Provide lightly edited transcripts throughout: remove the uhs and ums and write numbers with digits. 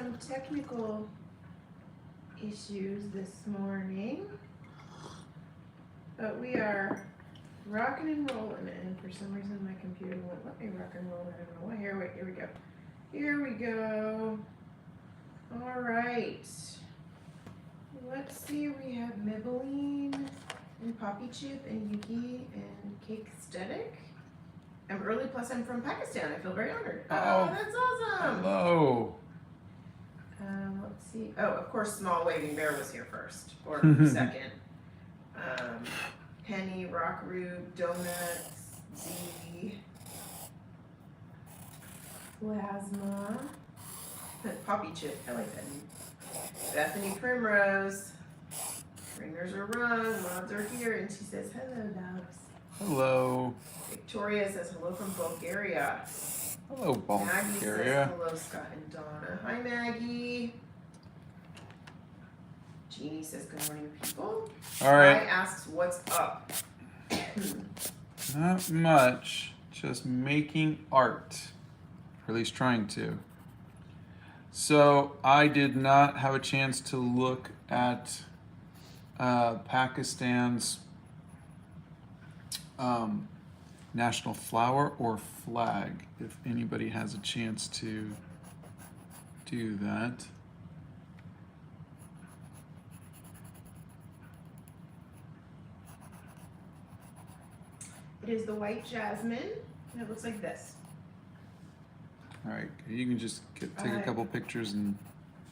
some technical issues this morning, but we are rocking and rolling, and for some reason my computer won't let me rock and roll. I don't know why. Here we go. Here we go. All right. Let's see. We have Maybelline and Poppy Chip and Yuki and Cake Aesthetic. I'm early, plus I'm from Pakistan. I feel very honored. Oh, that's awesome. Hello. Let's see. Oh, of course, Small Waving Bear was here first, or second. Penny, Rock Rube, Donuts, Z, Plasma, Poppy Chip. I like that name. Bethany Primrose. Ringers are rung, mods are here, and she says, hello, dogs. Hello. Victoria says, hello from Bulgaria. Hello, Maggie says, Bulgaria. hello, Scott and Donna. Hi, Maggie. Jeannie says, good morning, people. All right. Hi asks, what's up? Not much. Just making art. Or at least trying to. So I did not have a chance to look at Pakistan's national flower or flag, if anybody has a chance to do that. It is the white jasmine, and it looks like this. All right, you can just take a couple pictures and.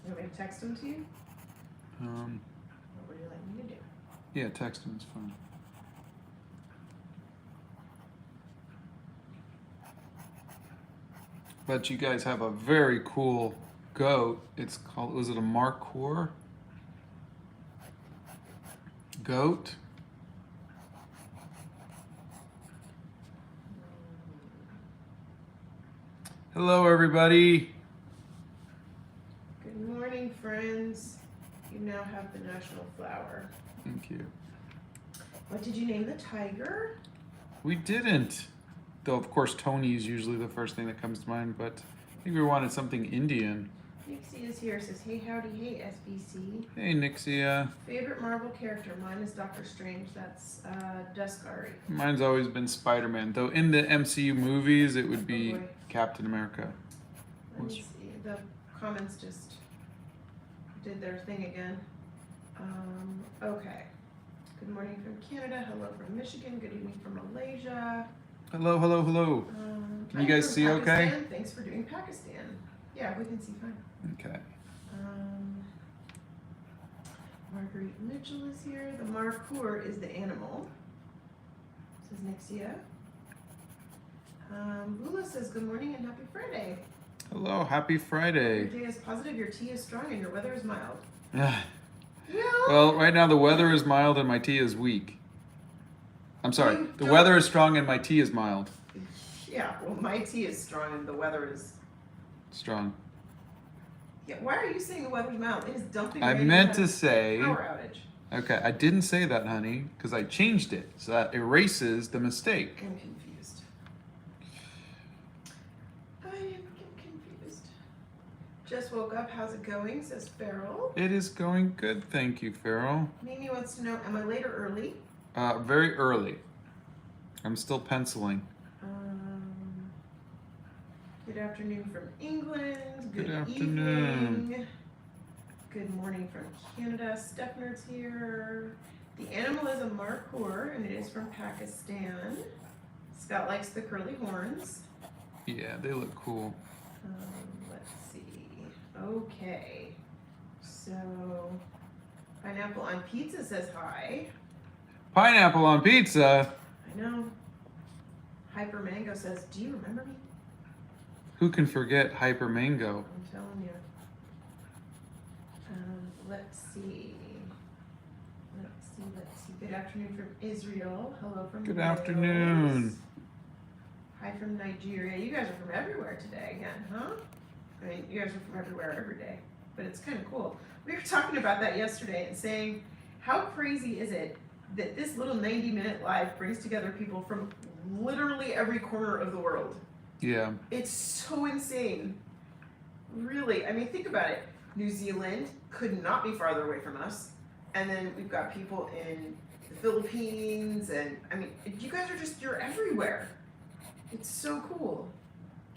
You want me to text them to you? What would you like me to do? Yeah, text them is fine. But you guys have a very cool goat. It's called, was it a Markhor goat? Hello, everybody. Good morning, friends. You now have the national flower. Thank you. What did you name the tiger? We didn't. Though, of course, Tony is usually the first thing that comes to mind, but I think we wanted something Indian. Nixie is here, says, hey, howdy, hey, SBC. Hey, Nixia. Favorite Marvel character? Mine is Doctor Strange. That's Duskari. Mine's always been Spider-Man. Though in the MCU movies, it would be Captain America. Let me see. The comments just did their thing again. Okay. Good morning from Canada. Hello from Michigan. Good evening from Malaysia. Hello, hello, hello. Can you guys see Pakistan. okay? Thanks for doing Pakistan. Yeah, we can see fine. Okay. Marguerite Mitchell is here. The Markhor is the animal. Says Nixia. Lula says good morning and happy Friday. Hello, happy Friday. Your day is positive, your tea is strong, and your weather is mild. Well, right now the weather is mild and my tea is weak. I'm sorry. The weather is strong and my tea is mild. Yeah, well, my tea is strong and the weather is strong. Yeah, why are you saying the weather's mild? It is dumping. I meant to say. Power outage. Okay, I didn't say that, honey, because I changed it, so that erases the mistake. I'm confused. I am confused. Just woke up. How's it going? Says Farrell. It is going good, thank you, Farrell. Mimi wants to know, am I late or early? Very early. I'm still penciling. Good afternoon from England. Good afternoon. Evening. Good morning from Canada. Stepner's here. The animal is a Markhor, and it is from Pakistan. Scott likes the curly horns. Yeah, they look cool. Let's see. Okay. So, Pineapple on Pizza says hi. Pineapple on pizza? I know. Hyper Mango says, do you remember me? Who can forget Hyper Mango? I'm telling you. Let's see. Good afternoon from Israel. Hello from Good Wales. afternoon. Hi from Nigeria. You guys are from everywhere today again, huh? I mean, you guys are from everywhere every day, but it's kind of cool. We were talking about that yesterday and saying, how crazy is it that this little 90-minute live brings together people from literally every corner of the world? Yeah. It's so insane. really, I mean, think about it. New Zealand could not be farther away from us. And then we've got people in the Philippines, and I mean, you guys are just, you're everywhere. It's so cool.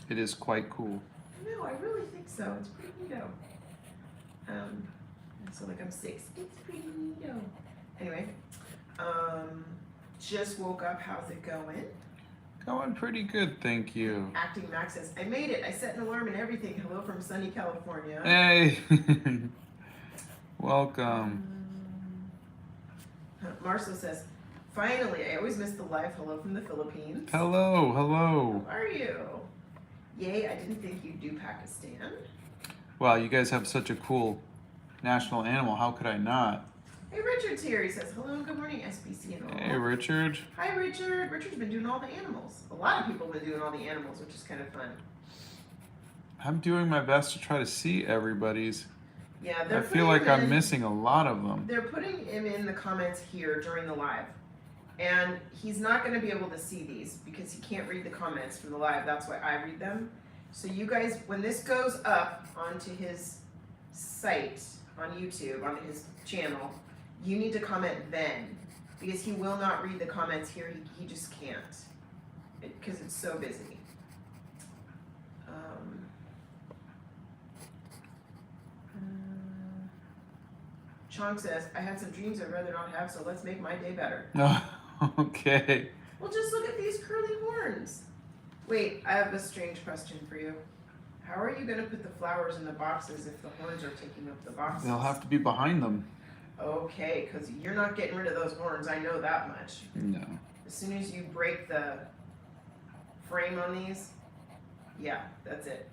It is quite cool. No, I really think so. It's pretty neato. So like I'm 6. It's pretty neato. Anyway, just woke up. How's it going? Going pretty good, thank you. Acting Max says, I made it. I set an alarm and everything. Hello from sunny California. Hey, welcome. Marcel says, finally, I always miss the live hello from the Philippines. Hello, hello. How are you? Yay, I didn't think you'd do Pakistan. Wow, you guys have such a cool national animal. How could I not? Hey, Richard's here. He says, hello, good morning, SBC and all. Hey, Richard. Hi, Richard. Richard's been doing all the animals. A lot of people have been doing all the animals, which is kind of fun. I'm doing my best to try to see everybody's. Yeah, I feel like I'm missing a lot of them. They're putting him in the comments here during the live. And he's not going to be able to see these because he can't read the comments from the live. That's why I read them. So you guys, when this goes up onto his site on YouTube, on his channel, you need to comment then, because he will not read the comments here. He just can't, because it's so busy. Chong says, I had some dreams I'd rather not have, so let's make my day better. Okay. Well, just look at these curly horns. Wait, I have a strange question for you. How are you going to put the flowers in the boxes if the horns are taking up the boxes? They'll have to be behind them. Okay, because you're not getting rid of those horns. I know that much. No. As soon as you break the frame on these, yeah, that's it.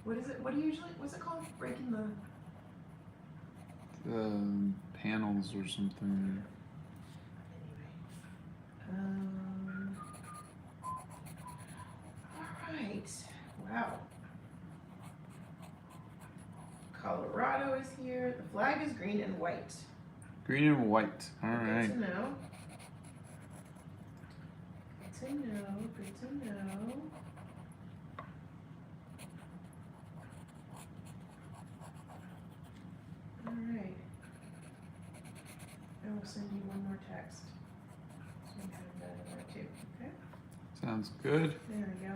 What is it? What do you usually, what's it called? Breaking the... Panels or something. Alright. Wow. Colorado is here. The flag is green and white. Green and white. All right. Good to know. Good to know. Good to know. All right. I will send you one more text. So you have that in there too. Okay. Sounds good. There we go.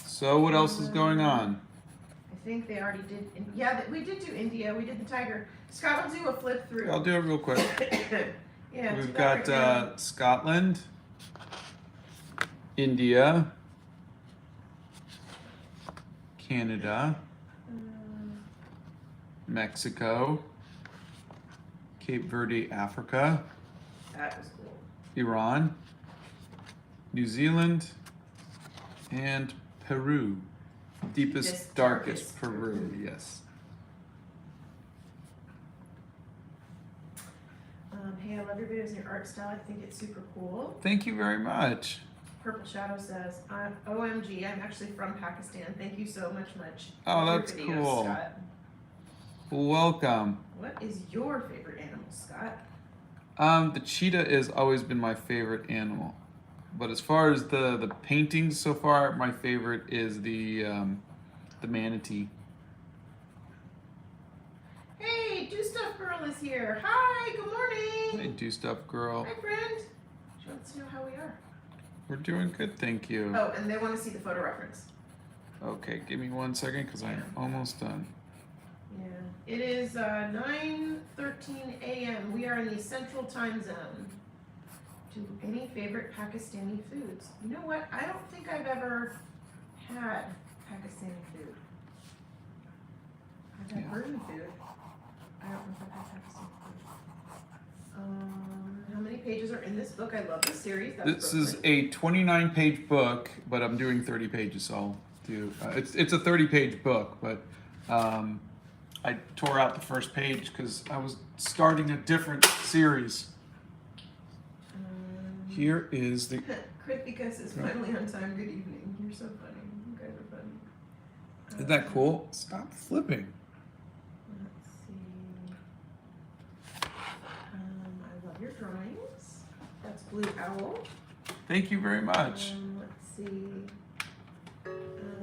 So what else is going on? I think they already did. Yeah, we did do India. We did the tiger. Scott will do a flip through. I'll do it real quick. Yeah. We've do that got right now. Scotland, India, Canada, Mexico, Cape Verde, Africa, That was cool. Iran, New Zealand, and Peru. Deepest, darkest Peru, yes. Hey, I love your videos and your art style. I think it's super cool. Thank you very much. Purple Shadow says, OMG, I'm actually from Pakistan. Thank you so much. Oh, Love your that's videos, cool. Scott. Welcome. What is your favorite animal, Scott? The cheetah has always been my favorite animal. But as far as the paintings so far, my favorite is the manatee. Hey, Do Stuff Girl is here. Hi, good morning. Hey, do stuff, girl. Hi, friend. She wants to know how we are. We're doing good, thank you. Oh, and they want to see the photo reference. Okay, give me 1 second because I'm almost done. Yeah. It is 9:13 a.m. We are in the Central Time Zone. Do any favorite Pakistani foods? You know what? I don't think I've ever had Pakistani food. I've had Persian food. I don't know if I've had Pakistani food. How many pages are in this book? I love this series. That's This is a 29-page book, but I'm doing 30 pages, so I'll do. It's a 30-page book, but I tore out the first page because I was starting a different series. Here is the. Kritika says, finally on time, good evening. You're so funny. You guys are funny. Isn't that cool? Stop flipping. Let's see. I love your drawings. That's Blue Owl. Thank you very much. Let's see. All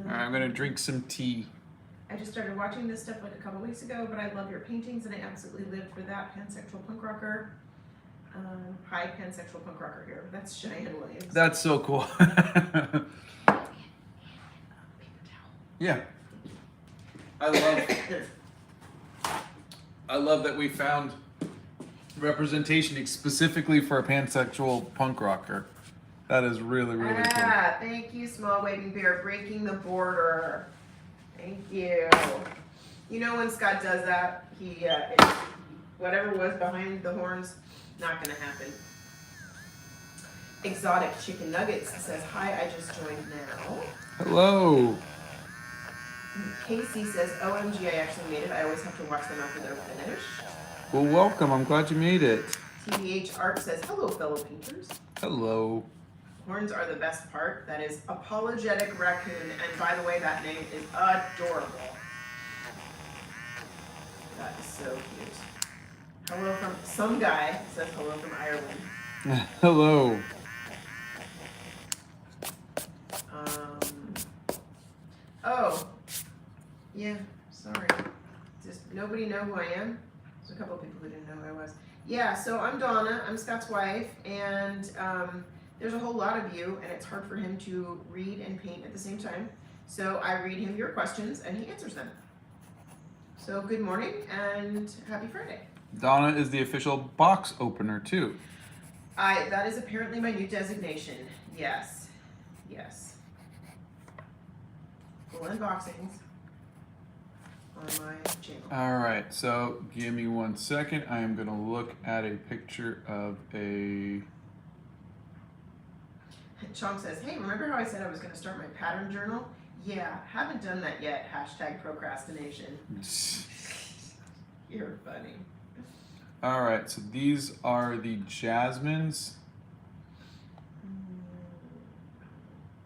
right, I'm gonna drink some tea. I just started watching this stuff like a couple weeks ago, but I love your paintings and I absolutely lived for that. Pansexual punk rocker. Hi, pansexual punk rocker here. That's Cheyenne Williams. That's so cool. Yeah. I love that we found representation specifically for a pansexual punk rocker. That is really, really cool. Thank you, Small Waving Bear, breaking the border. Thank you. You know when Scott does that, he whatever was behind the horns, not gonna happen. Exotic Chicken Nuggets says, hi, I just joined now. Hello. Casey says, OMG, I actually made it. I always have to watch them after they're finished. Well, welcome. I'm glad you made it. TBH Art says, hello, fellow painters. Hello. Horns are the best part. That is Apologetic Raccoon. And by the way, that name is adorable. That is so cute. Hello from some guy says hello from Ireland. Hello. Oh, yeah, sorry. Just nobody know who I am? There's a couple of people who didn't know who I was. Yeah, so I'm Donna, I'm Scott's wife, and there's a whole lot of you, and it's hard for him to read and paint at the same time. So I read him your questions, and he answers them. So good morning, and happy Friday. Donna is the official box opener, too. That is apparently my new designation. Yes, yes. Full unboxings on my channel. All right, so give me 1 second. I am going to look at a picture of a... Chong says, hey, remember how I said I was going to start my pattern journal? Yeah, haven't done that yet. Hashtag procrastination. You're funny. All right, so these are the jasmines.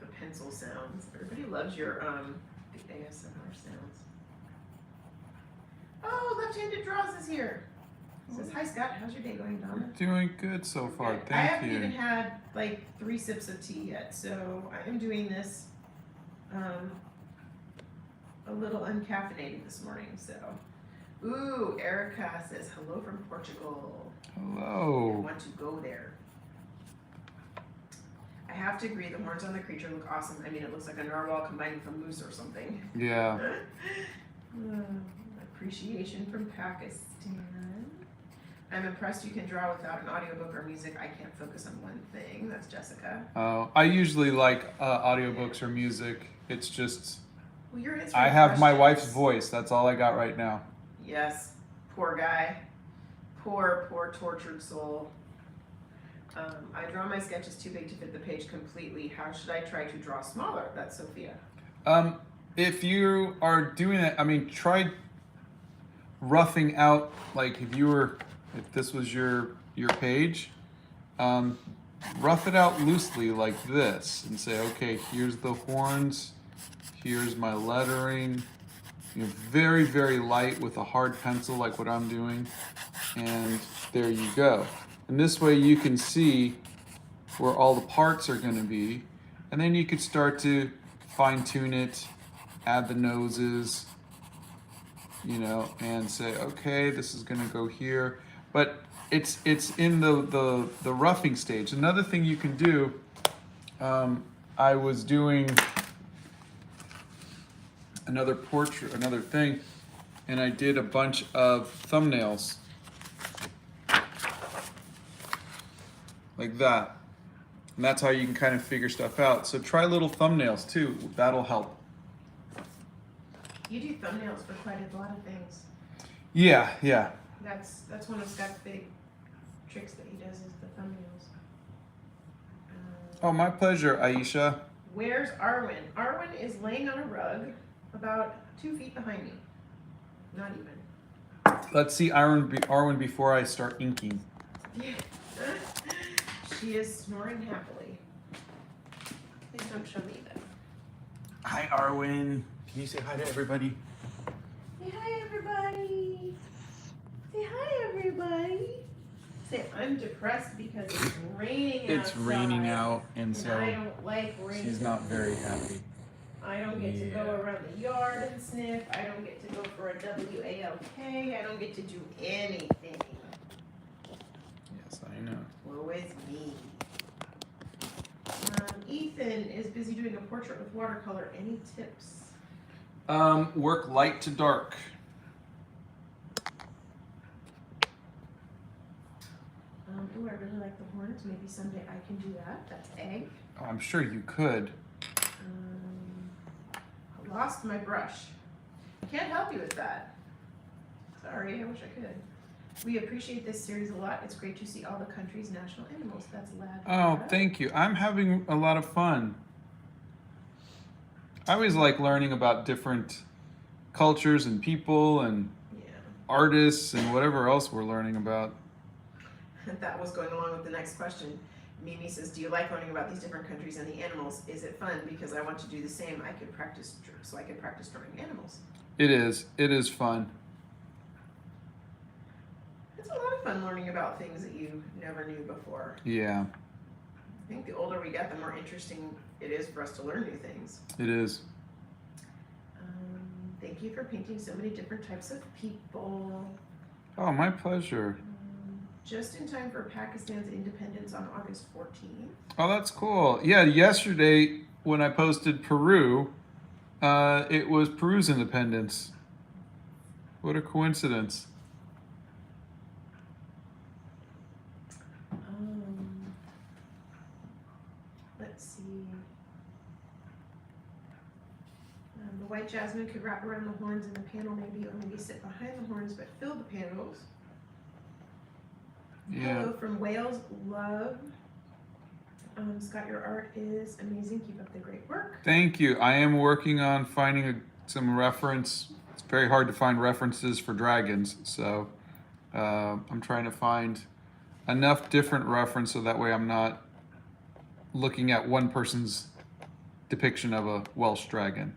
The pencil sounds. Everybody loves your the ASMR sounds. Oh, left-handed draws is here. It says, hi Scott, how's your day going, Donna? Doing good so far, Okay. thank I haven't you. even had like 3 sips of tea yet, so I am doing this a little uncaffeinated this morning, so. Ooh, Erica says, hello from Portugal. I Hello. want to go there. I have to agree, the horns on the creature look awesome. I mean, it looks like a narwhal combined with a moose or something. Yeah. Appreciation from Pakistan. I'm impressed you can draw without an audiobook or music. I can't focus on one thing. That's Jessica. I usually like audiobooks or music. It's just, Well, you're answering I have my wife's questions. voice. That's all I got right now. Yes, poor guy. Poor, poor tortured soul. I draw my sketches too big to fit the page completely. How should I try to draw smaller? That's Sophia. If you are doing it, I mean, try roughing out, like if this was your page, rough it out loosely like this and say, okay, here's the horns, here's my lettering. You know, very, very light with a hard pencil like what I'm doing, and there you go. And this way you can see where all the parts are going to be, and then you could start to fine tune it, add the noses, you know, and say, okay, this is going to go here. But it's in the roughing stage. Another thing you can do, I was doing another portrait, another thing, and I did a bunch of thumbnails like that. And that's how you can kind of figure stuff out. So try little thumbnails too. That'll help. You do thumbnails for quite a lot of things. Yeah, yeah. That's one of Scott's big tricks that he does is the thumbnails. Oh, my pleasure, Aisha. Where's Arwen? Arwen is laying on a rug about 2 feet behind me. Not even. Let's see Arwen before I start inking. She is snoring happily. Please don't show me that. Hi, Arwen. Can you say hi to everybody? Say hi, everybody. Say hi, everybody. Say, I'm depressed because it's raining outside. It's raining out, and And so I don't like rain. she's not very happy. I don't get to go around the yard and sniff. I don't get to go for a WALK. I don't get to do anything. Yes, I know. Woe is me. Ethan is busy doing a portrait with watercolor. Any tips? Work light to dark. Ooh, I really like the horns. Maybe someday I can do that. That's egg. Oh, I'm sure you could. I lost my brush. Can't help you with that. Sorry, I wish I could. We appreciate this series a lot. It's great to see all the country's national animals. That's loud. Oh, thank you. I'm having a lot of fun. I always like learning about different cultures and people and artists and whatever else we're learning about. That was going along with the next question. Mimi says, do you like learning about these different countries and the animals? Is it fun? Because I want to do the same. I could practice drawing animals. It is. It is fun. It's a lot of fun learning about things that you never knew before. Yeah. I think the older we get, the more interesting it is for us to learn new things. It is. Thank you for painting so many different types of people. Oh, my pleasure. Just in time for Pakistan's independence on August 14th. Oh, that's cool. Yeah, yesterday when I posted Peru, it was Peru's independence. What a coincidence. Let's see. The white jasmine could wrap around the horns in the panel maybe, or maybe sit behind the horns but fill the panels. Yeah. Hello from Wales, love. Scott, your art is amazing. Keep up the great work. Thank you. I am working on finding some reference. It's very hard to find references for dragons, so I'm trying to find enough different reference so that way I'm not looking at one person's depiction of a Welsh dragon.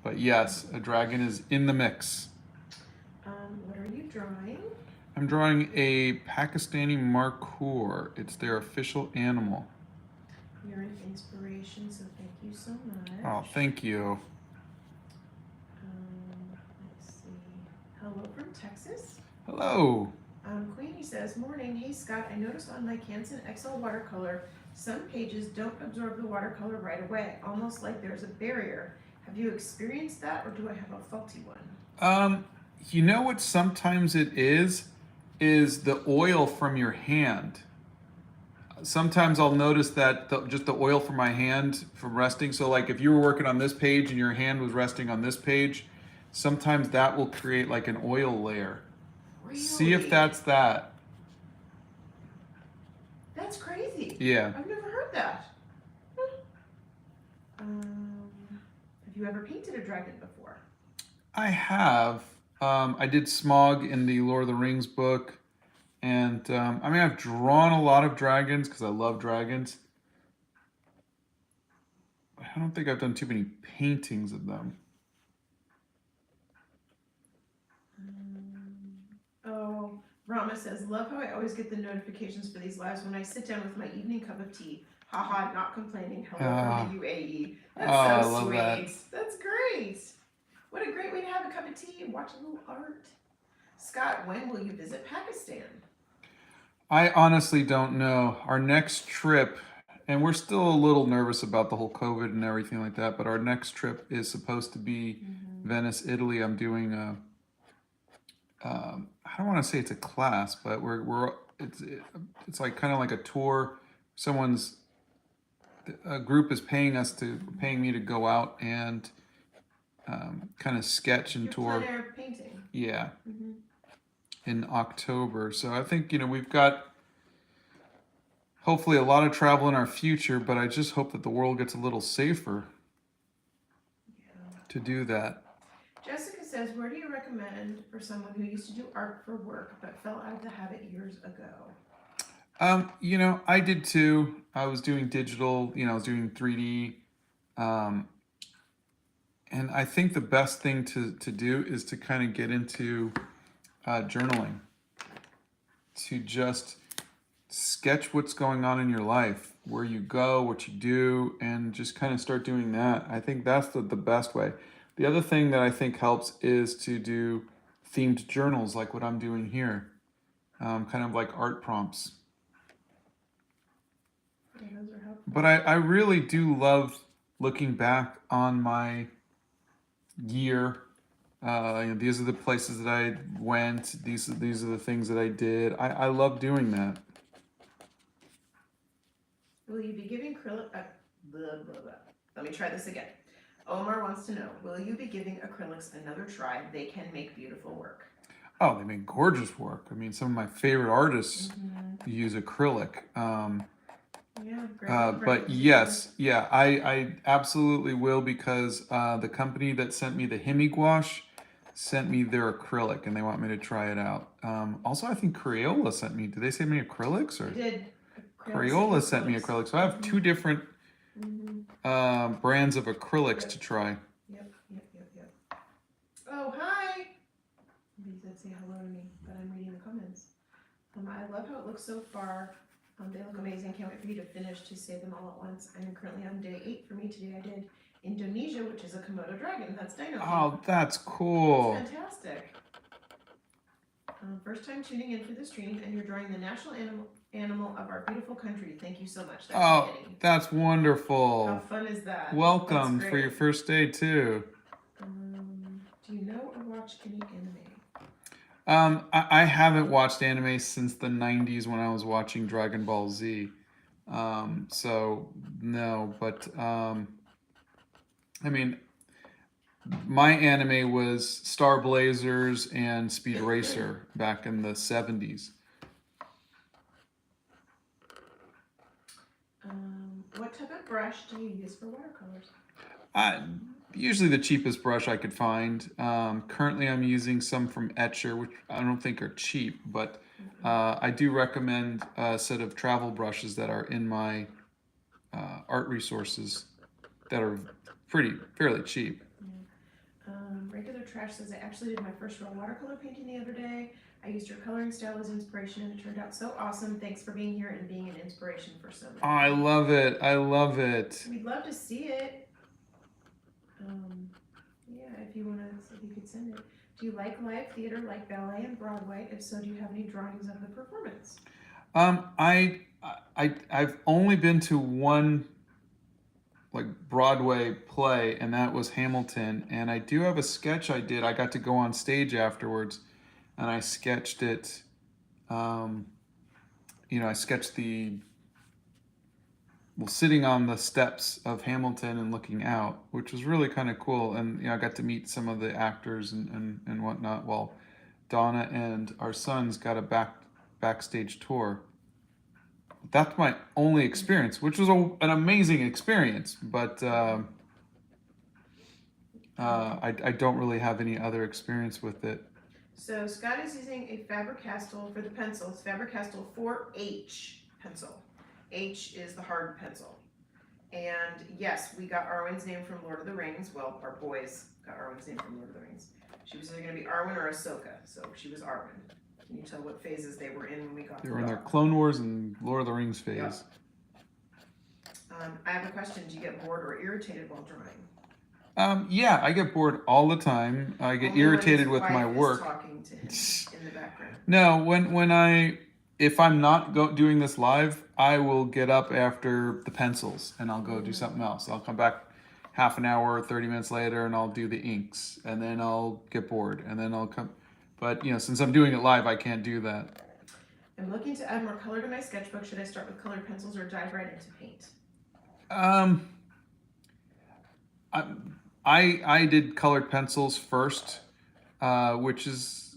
But yes, a dragon is in the mix. What are you drawing? I'm drawing a Pakistani markhor. It's their official animal. You're an inspiration, so thank you so much. Oh, thank you. Let's see. Hello from Texas. Hello. Queenie says, morning. Hey Scott, I noticed on my Canson XL watercolor, some pages don't absorb the watercolor right away, almost like there's a barrier. Have you experienced that, or do I have a faulty one? You know what sometimes it is the oil from your hand. Sometimes I'll notice that just the oil from my hand from resting. So like if you were working on this page and your hand was resting on this page, sometimes that will create like an oil layer. Really? See if that's that. That's crazy. Yeah. I've never heard that. Have you ever painted a dragon before? I have. I did Smog in the Lord of the Rings book. And I mean, I've drawn a lot of dragons because I love dragons. I don't think I've done too many paintings of them. Oh, Rama says, love how I always get the notifications for these lives when I sit down with my evening cup of tea. Haha, not complaining. Hello from the UAE. That's so I love sweet. that. That's great. What a great way to have a cup of tea and watch a little art. Scott, when will you visit Pakistan? I honestly don't know. Our next trip, and we're still a little nervous about the whole COVID and everything like that, but our next trip is supposed to be Venice, Italy. I'm doing a, I don't want to say it's a class, but it's like kind of like a tour. A group is paying me to go out and kind of sketch and tour. Plein air painting. Yeah. In October. So I think, we've got hopefully a lot of travel in our future, but I just hope that the world gets a little safer to do that. Jessica says, where do you recommend for someone who used to do art for work but fell out of the habit years ago? I did too. I was doing digital, I was doing 3D. And I think the best thing to do is to kind of get into journaling, to just sketch what's going on in your life, where you go, what you do, and just kind of start doing that. I think that's the best way. The other thing that I think helps is to do themed journals like what I'm doing here, kind of like art prompts. Yeah, those are helpful. But I really do love looking back on my year. These are the places that I went. These are the things that I did. I love doing that. Will you be giving acrylic? Blah, blah, blah. Let me try this again. Omar wants to know, will you be giving acrylics another try? They can make beautiful work. Oh, they make gorgeous work. I mean, some of my favorite artists use acrylic. Yeah, great. But yes, yeah, I absolutely will, because the company that sent me the Gouache sent me their acrylic, and they want me to try it out. Also, I think Crayola sent me. Did they send me acrylics, or They did. Crayola sent me acrylics? So I have two different brands of acrylics to try. Yep. Oh, hi. He said say hello to me, but I'm reading the comments. I love how it looks so far. They look amazing. Can't wait for you to finish to save them all at once. I'm currently on day 8 for me. Today I did Indonesia, which is a Komodo dragon. That's Dino. Oh, that's cool. That's fantastic. First time tuning in for the stream, and you're drawing the national animal of our beautiful country. Thank you so much. That's that's wonderful. How fun is that? Welcome for your first day too. Do you know or watch any anime? I haven't watched anime since the 90s when I was watching Dragon Ball Z. So no, but I mean, my anime was Star Blazers and Speed Racer back in the 70s. What type of brush do you use for watercolors? Usually the cheapest brush I could find. Currently I'm using some from Etcher, which I don't think are cheap, but I do recommend a set of travel brushes that are in my art resources that are fairly cheap. Regular Trash says, I actually did my first real watercolor painting the other day. I used your coloring style as inspiration, and it turned out so awesome. Thanks for being here and being an inspiration for so many. Oh, I love it. I love it. We'd love to see it. Yeah, if you could send it. Do you like live theater, like ballet and Broadway? If so, do you have any drawings of the performance? I've only been to one like Broadway play, and that was Hamilton. And I do have a sketch I did. I got to go on stage afterwards, and I sketched it. I sketched sitting on the steps of Hamilton and looking out, which was really kind of cool. And I got to meet some of the actors and whatnot, while Donna and our sons got a backstage tour. That's my only experience, which was an amazing experience, but I don't really have any other experience with it. So Scott is using a Faber-Castell for the pencils, Faber-Castell 4H pencil. H is the hard pencil. And yes, we got Arwen's name from Lord of the Rings. Well, our boys got Arwen's name from Lord of the Rings. She was either going to be Arwen or Ahsoka, so she was Arwen. Can you tell what phases they were in when we got They were in their Clone Wars and Lord of the Rings phase. Yep. I have a question. Do you get bored or irritated while drawing? Yeah, I get bored all the time. I get irritated with my work. Talking to him in the background. No, if I'm not doing this live, I will get up after the pencils and I'll go do something else. I'll come back half an hour, 30 minutes later, and I'll do the inks, and then I'll get bored, and then I'll come. But since I'm doing it live, I can't do that. I'm looking to add more color to my sketchbook. Should I start with colored pencils or dive right into paint? I did colored pencils first, which is,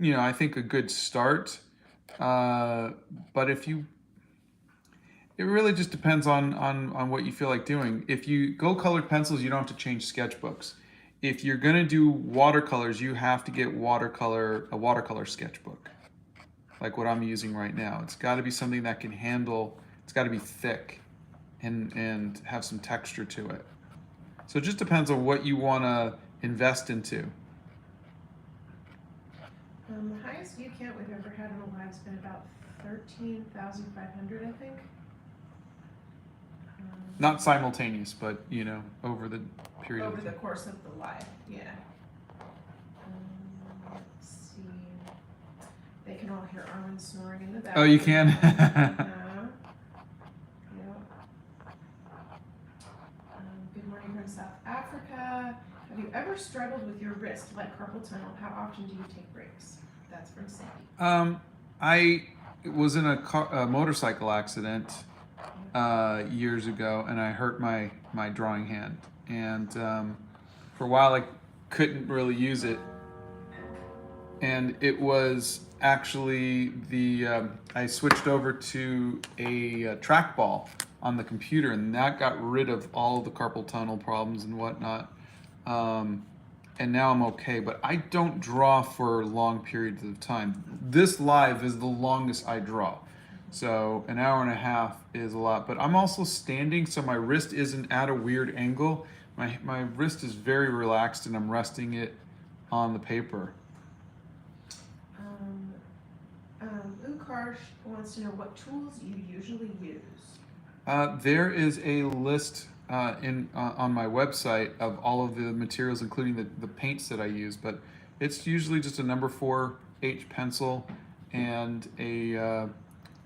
I think a good start. But it really just depends on what you feel like doing. If you go colored pencils, you don't have to change sketchbooks. If you're gonna do watercolors, you have to get a watercolor sketchbook, like what I'm using right now. It's got to be something that can handle. It's got to be thick, and have some texture to it. So it just depends on what you want to invest into. The highest view count we've ever had in a live has been about 13,500, I think. Not simultaneous, but over the period Over of the time. course of the live, yeah. Let's see. They can all hear Arwen snoring in the background. Oh, you can? Yep. Good morning from South Africa. Have you ever struggled with your wrist like carpal tunnel? How often do you take breaks? That's from Sandy. I was in a motorcycle accident years ago, and I hurt my drawing hand, and for a while I couldn't really use it, and it was actually I switched over to a trackball on the computer, and that got rid of all the carpal tunnel problems and whatnot. And now I'm okay, but I don't draw for long periods of time. This live is the longest I draw. So an hour and a half is a lot, but I'm also standing, so my wrist isn't at a weird angle. My wrist is very relaxed, and I'm resting it on the paper. Gouache wants to know what tools you usually use. There is a list on my website of all of the materials, including the paints that I use, but it's usually just a number 4H pencil and a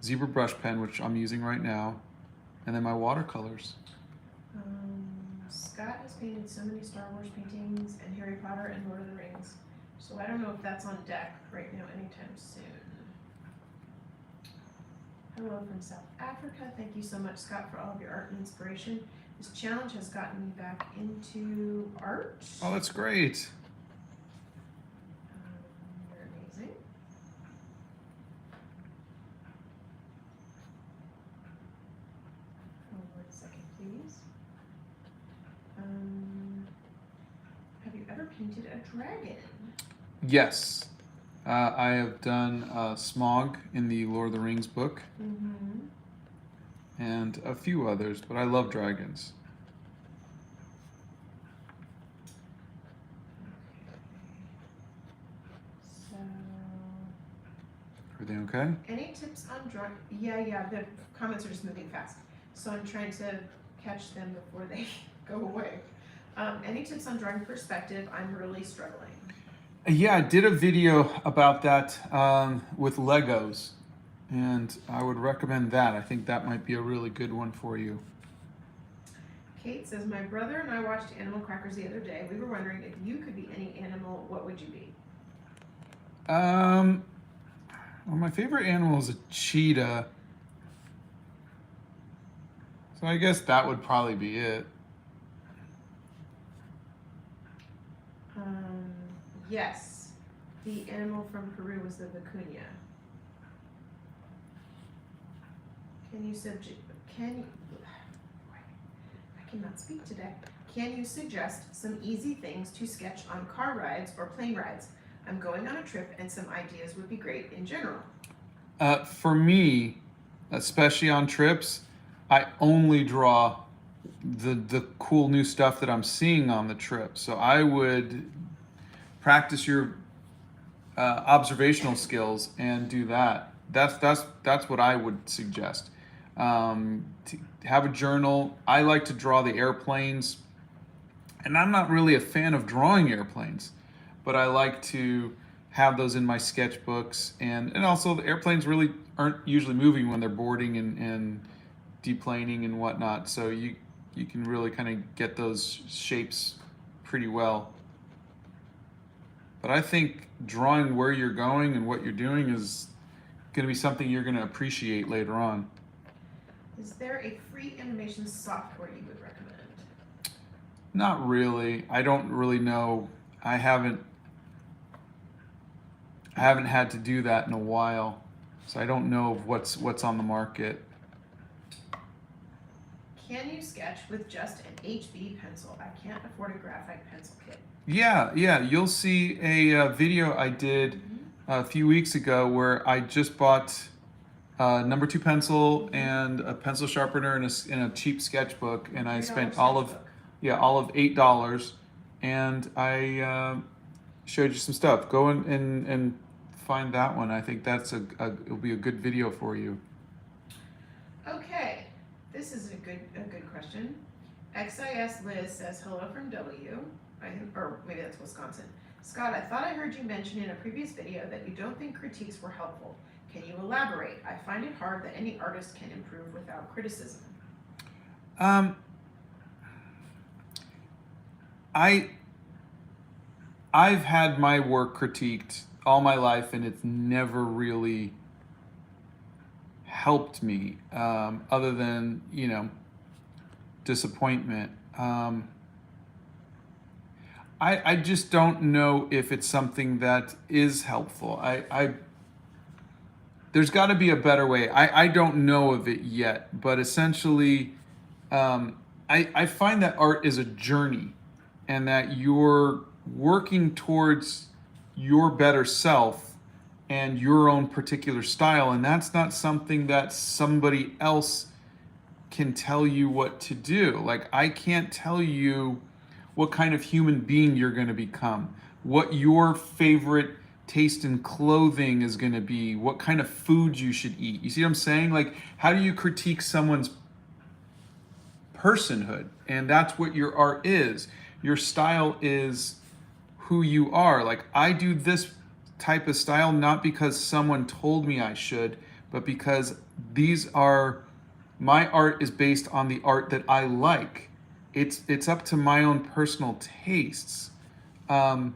zebra brush pen, which I'm using right now, and then my watercolors. Scott has painted so many Star Wars paintings and Harry Potter and Lord of the Rings, so I don't know if that's on deck right now anytime soon. Hello from South Africa. Thank you so much, Scott, for all of your art and inspiration. This challenge has gotten me back into art. Oh, that's great. You're amazing. Hold on a second, please. Have you ever painted a dragon? Yes. I have done Smaug in the Lord of the Rings book, and a few others, but I love dragons. So, Everything okay? any tips on drawing? Yeah, the comments are just moving fast, so I'm trying to catch them before they go away. Any tips on drawing perspective? I'm really struggling. Yeah, I did a video about that with Legos, and I would recommend that. I think that might be a really good one for you. Kate says, my brother and I watched Animal Crackers the other day. We were wondering if you could be any animal, what would you be? Well, my favorite animal is a cheetah, so I guess that would probably be it. Yes, the animal from Peru was the vicuña. I cannot speak today. Can you suggest some easy things to sketch on car rides or plane rides? I'm going on a trip and some ideas would be great in general. For me, especially on trips, I only draw the cool new stuff that I'm seeing on the trip. So I would practice your observational skills and do that. That's what I would suggest. To have a journal. I like to draw the airplanes, and I'm not really a fan of drawing airplanes, but I like to have those in my sketchbooks, and also the airplanes really aren't usually moving when they're boarding and deplaning and whatnot, so you can really kind of get those shapes pretty well. But I think drawing where you're going and what you're doing is going to be something you're going to appreciate later on. Is there a free animation software you would recommend? Not really. I don't really know. I haven't had to do that in a while, so I don't know what's on the market. Can you sketch with just an HB pencil? I can't afford a graphite pencil kit. Yeah. You'll see a video I did a few weeks ago where I just bought a number 2 pencil and a pencil sharpener and a cheap sketchbook, and I spent all of $8, and I showed you some stuff. Go and find that one. I think that's it'll be a good video for you. Okay, this is a good question. XIS Liz says hello from W. Or maybe that's Wisconsin. Scott, I thought I heard you mention in a previous video that you don't think critiques were helpful. Can you elaborate? I find it hard that any artist can improve without criticism. I've had my work critiqued all my life, and it's never really helped me, other than, disappointment. I just don't know if it's something that is helpful. There's got to be a better way. I don't know of it yet, but essentially, I find that art is a journey, and that you're working towards your better self and your own particular style, and that's not something that somebody else can tell you what to do. Like, I can't tell you what kind of human being you're going to become, what your favorite taste in clothing is going to be, what kind of food you should eat. You see what I'm saying? Like, how do you critique someone's personhood? And that's what your art is. Your style is who you are. Like, I do this type of style not because someone told me I should, but because my art is based on the art that I like. It's up to my own personal tastes. The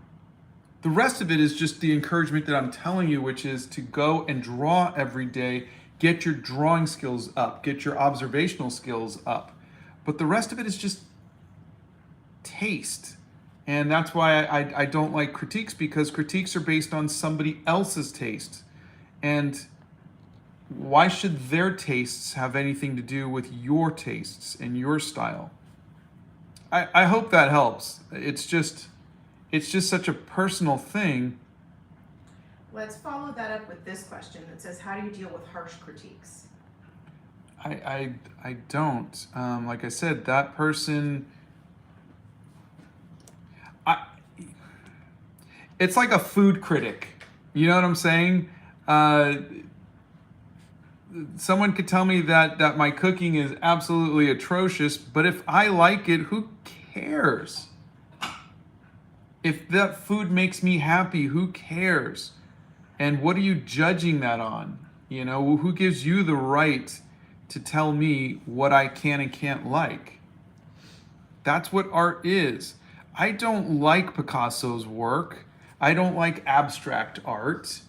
rest of it is just the encouragement that I'm telling you, which is to go and draw every day, get your drawing skills up, get your observational skills up. But the rest of it is just taste. And that's why I don't like critiques, because critiques are based on somebody else's taste. And why should their tastes have anything to do with your tastes and your style? I hope that helps. It's just such a personal thing. Let's follow that up with this question that says, how do you deal with harsh critiques? I don't. Like I said, that person... It's like a food critic. You know what I'm saying? Someone could tell me that my cooking is absolutely atrocious, but if I like it, who cares? If that food makes me happy, who cares? And what are you judging that on? Who gives you the right to tell me what I can and can't like? That's what art is. I don't like Picasso's work. I don't like abstract art,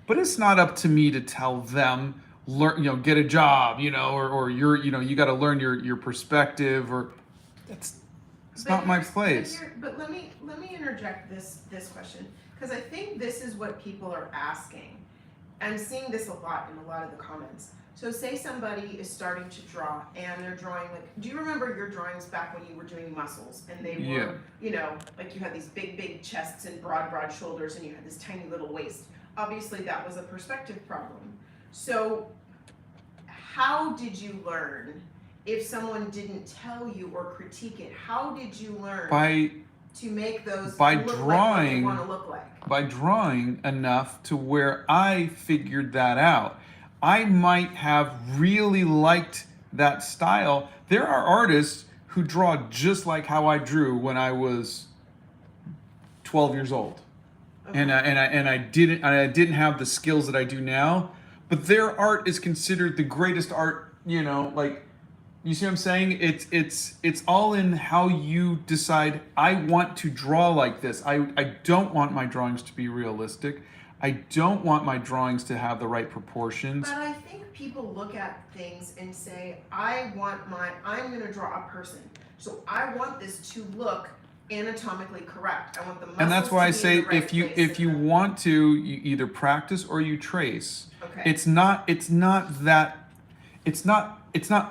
but it's not up to me to tell them, get a job, or you got to learn your perspective, or it's not my place. But let me interject this question, because I think this is what people are asking. I'm seeing this a lot in a lot of the comments. So say somebody is starting to draw and they're drawing, do you remember your drawings back when you were doing muscles and they were, like you had these big chests and broad shoulders and you had this tiny little waist. Obviously that was a perspective problem. So how did you learn if someone didn't tell you or critique it? How did you learn to make those look like what you want to look like? By drawing enough to where I figured that out. I might have really liked that style. There are artists who draw just like how I drew when I was 12 years old. Okay. And I didn't have the skills that I do now, but their art is considered the greatest art, you see what I'm saying? It's all in how you decide, I want to draw like this. I don't want my drawings to be realistic. I don't want my drawings to have the right proportions. But I think people look at things and say, I'm going to draw a person. So I want this to look anatomically correct. I want the muscles and that's why I say, right if you want to, you either practice or you trace. Okay. It's not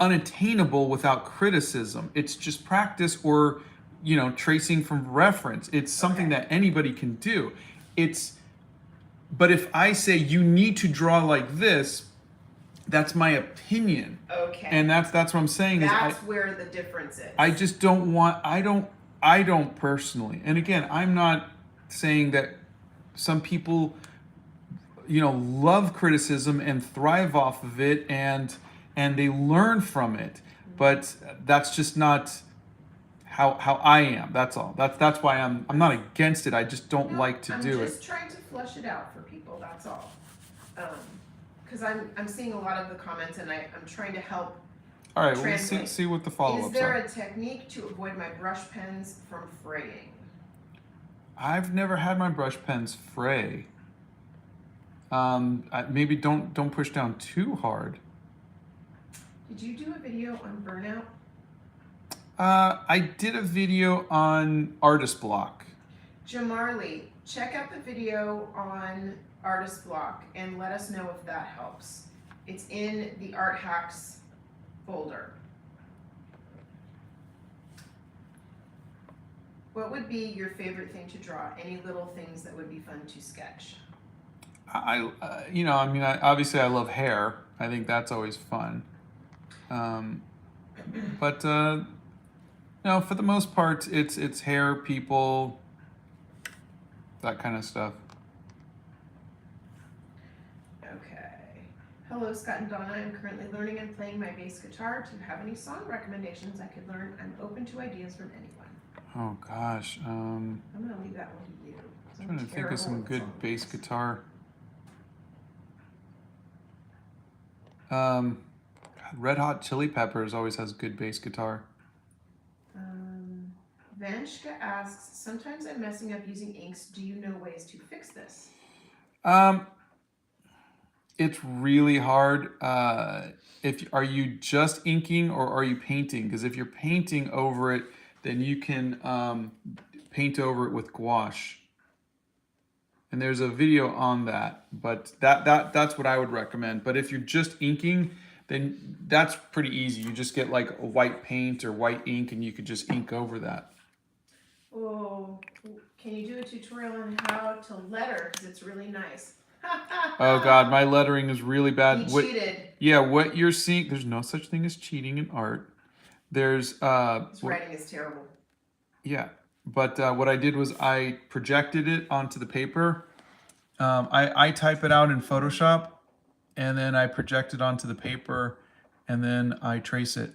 unattainable without criticism. It's just practice or, tracing from reference. It's something that anybody can do. But if I say you need to draw like this, that's my opinion. Okay. And that's what I'm saying. That's where the difference is. I just don't want, I don't personally. And again, I'm not saying that some people love criticism and thrive off of it, and they learn from it. But that's just not how I am. That's all. That's why I'm not against it. I just don't No, like to do I'm it. just trying to flush it out for people, that's all. Because I'm seeing a lot of the comments, and I'm trying to help All right, well, translate. see what the Is follow-ups there are. a technique to avoid my brush pens from fraying? I've never had my brush pens fray. Maybe don't push down too hard. Did you do a video on burnout? I did a video on artist block. Jamarly, check out the video on artist block and let us know if that helps. It's in the art hacks folder. What would be your favorite thing to draw? Any little things that would be fun to sketch? Obviously I love hair. I think that's always fun. But for the most part, it's hair, people, that kind of stuff. Okay. Hello, Scott and Donna. I'm currently learning and playing my bass guitar. Do you have any song recommendations I could learn? I'm open to ideas from anyone. Oh gosh. I'm gonna leave that one to you. I'm trying to think of some good bass guitar. Red Hot Chili Peppers always has good bass guitar. Vanshka asks, sometimes I'm messing up using inks. Do you know ways to fix this? It's really hard. Are you just inking or are you painting? Because if you're painting over it, then you can paint over it with gouache. And there's a video on that, but that's what I would recommend. But if you're just inking, then that's pretty easy. You just get like a white paint or white ink, and you could just ink over that. Oh, can you do a tutorial on how to letter? Because it's really nice. Oh God, my lettering is really bad. He cheated. Yeah, what you're seeing, there's no such thing as cheating in art. There's His writing is terrible. Yeah, but what I did was I projected it onto the paper. I type it out in Photoshop, and then I project it onto the paper, and then I trace it.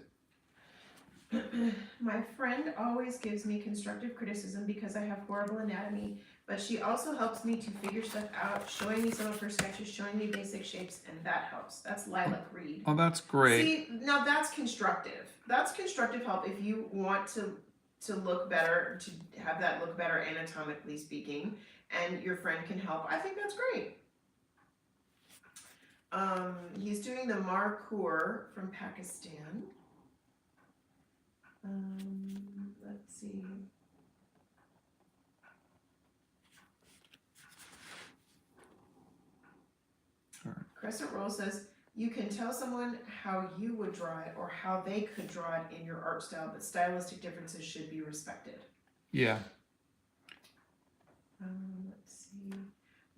My friend always gives me constructive criticism because I have horrible anatomy, but she also helps me to figure stuff out, showing me some of her sketches, showing me basic shapes, and that helps. That's Lilac Reed. Oh, that's great. See, now that's constructive. That's constructive help if you want to look better, to have that look better anatomically speaking, and your friend can help. I think that's great. He's doing the Markour from Pakistan. Let's see. Crescent Roll says, you can tell someone how you would draw it or how they could draw it in your art style, but stylistic differences should be respected. Yeah. Let's see.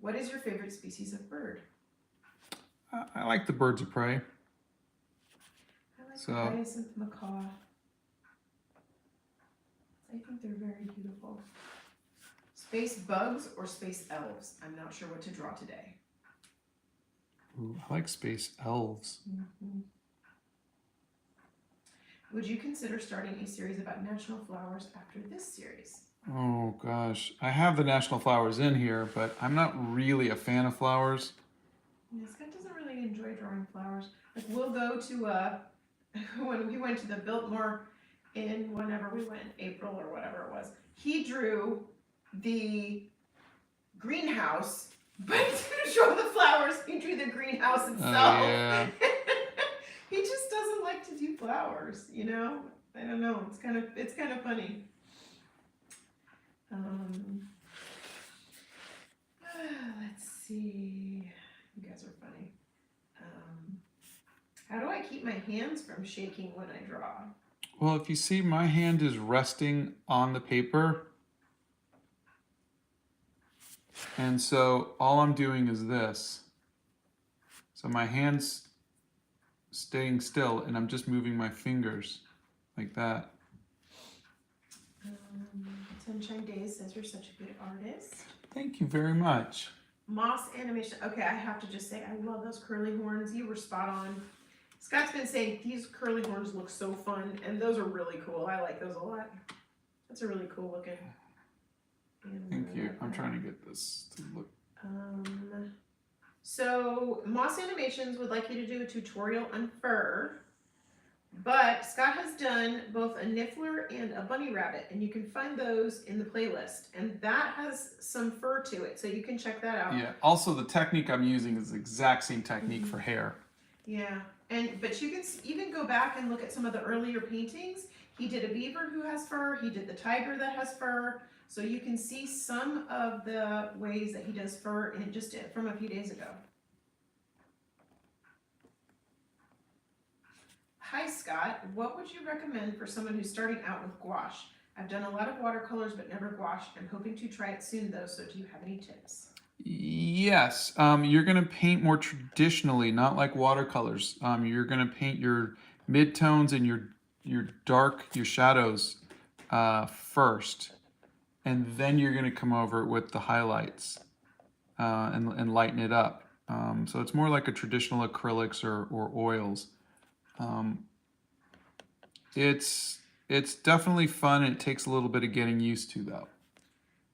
What is your favorite species of bird? I like the birds of prey. I like the hyacinth macaw. I think they're very beautiful. Space bugs or space elves? I'm not sure what to draw today. Ooh, I like space elves. Mm-hmm. Would you consider starting a series about national flowers after this series? Oh gosh, I have the national flowers in here, but I'm not really a fan of flowers. Yeah, Scott doesn't really enjoy drawing flowers. Like we'll go to when we went to the Biltmore in whenever we went, April or whatever it was. He drew the greenhouse, but he didn't draw the flowers. He drew the greenhouse itself. Oh, yeah. He just doesn't like to do flowers, you know? I don't know. It's kind of funny. Let's see. You guys are funny. How do I keep my hands from shaking when I draw? Well, if you see, my hand is resting on the paper. And so all I'm doing is this. So my hand's staying still, and I'm just moving my fingers like that. Sunshine Days says you're such a good artist. Thank you very much. Moss animation. Okay, I have to just say, I love those curly horns. You were spot on. Scott's been saying these curly horns look so fun, and those are really cool. I like those a lot. That's a really cool looking. Thank you. I'm trying to get this to look. So Moss Animations would like you to do a tutorial on fur, but Scott has done both a Niffler and a bunny rabbit, and you can find those in the playlist, and that has some fur to it, so you can check that out. Yeah. Also, the technique I'm using is the exact same technique for hair. Yeah, but you can even go back and look at some of the earlier paintings. He did a beaver who has fur. He did the tiger that has fur. So you can see some of the ways that he does fur in just from a few days ago. Hi Scott, what would you recommend for someone who's starting out with gouache? I've done a lot of watercolors but never gouache. I'm hoping to try it soon though, so do you have any tips? Yes, you're going to paint more traditionally, not like watercolors. You're going to paint your midtones and your shadows first, and then you're going to come over with the highlights and lighten it up. So it's more like a traditional acrylics or oils. It's definitely fun, and it takes a little bit of getting used to though.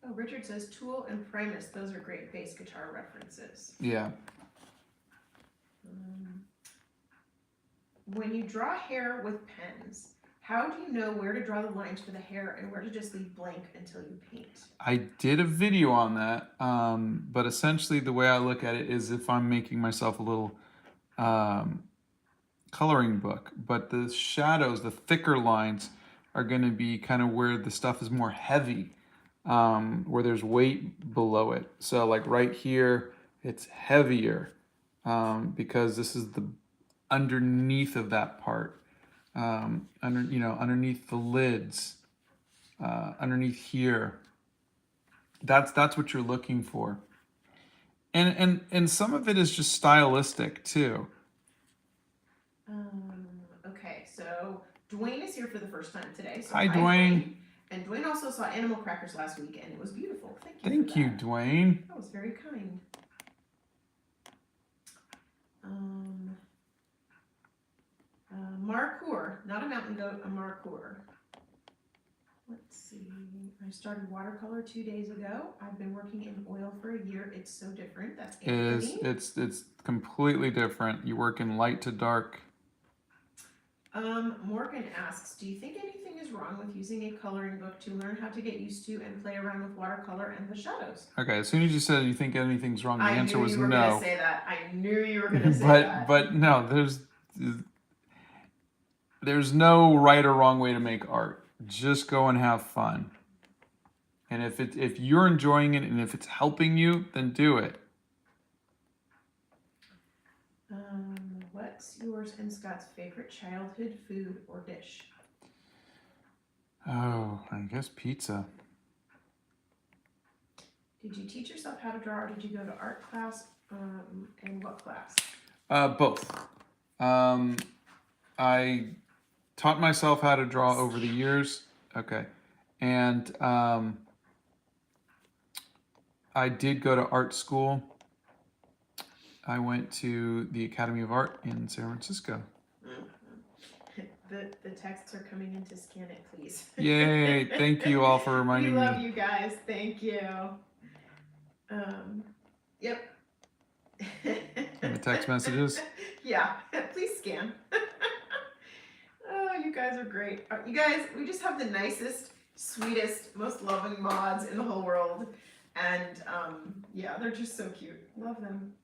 Oh, Richard says Tool and Primus. Those are great bass guitar references. Yeah. When you draw hair with pens, how do you know where to draw the lines for the hair and where to just leave blank until you paint? I did a video on that, but essentially the way I look at it is if I'm making myself a little coloring book, but the shadows, the thicker lines, are going to be kind of where the stuff is more heavy. Where there's weight below it. So like right here, it's heavier because this is the underneath of that part, underneath the lids, underneath here. That's what you're looking for, and some of it is just stylistic too. Okay, so Dwayne is here for the first time today. So Hi, Dwayne. And Dwayne also saw Animal Crackers last week, and it was beautiful. Thank you. Thank you, Dwayne. That was very kind. Marcour, not a mountain goat, a marcour. Let's see. I started watercolor 2 days ago. I've been working in oil for a year. It's so different. That's Anthony. It's completely different. You work in light to dark. Morgan asks, do you think anything is wrong with using a coloring book to learn how to get used to and play around with watercolor and the shadows? Okay, as soon as you said you think anything's wrong, the answer was no. I knew you were going to say that. I knew you were going to say that. But no, there's no right or wrong way to make art. Just go and have fun. And if you're enjoying it and if it's helping you, then do it. What's yours and Scott's favorite childhood food or dish? Oh, I guess pizza. Did you teach yourself how to draw, or did you go to art class? And what class? Both. I taught myself how to draw over the years. Okay. And I did go to art school. I went to the Academy of Art in San Francisco. The texts are coming in to scan it, please. Yay! Thank you all for reminding me. We love you guys. Thank you. Yep. And the text messages? Yeah. Please scan. Oh, you guys are great. You guys, we just have the nicest, sweetest, most loving mods in the whole world. And yeah, they're just so cute. Love them.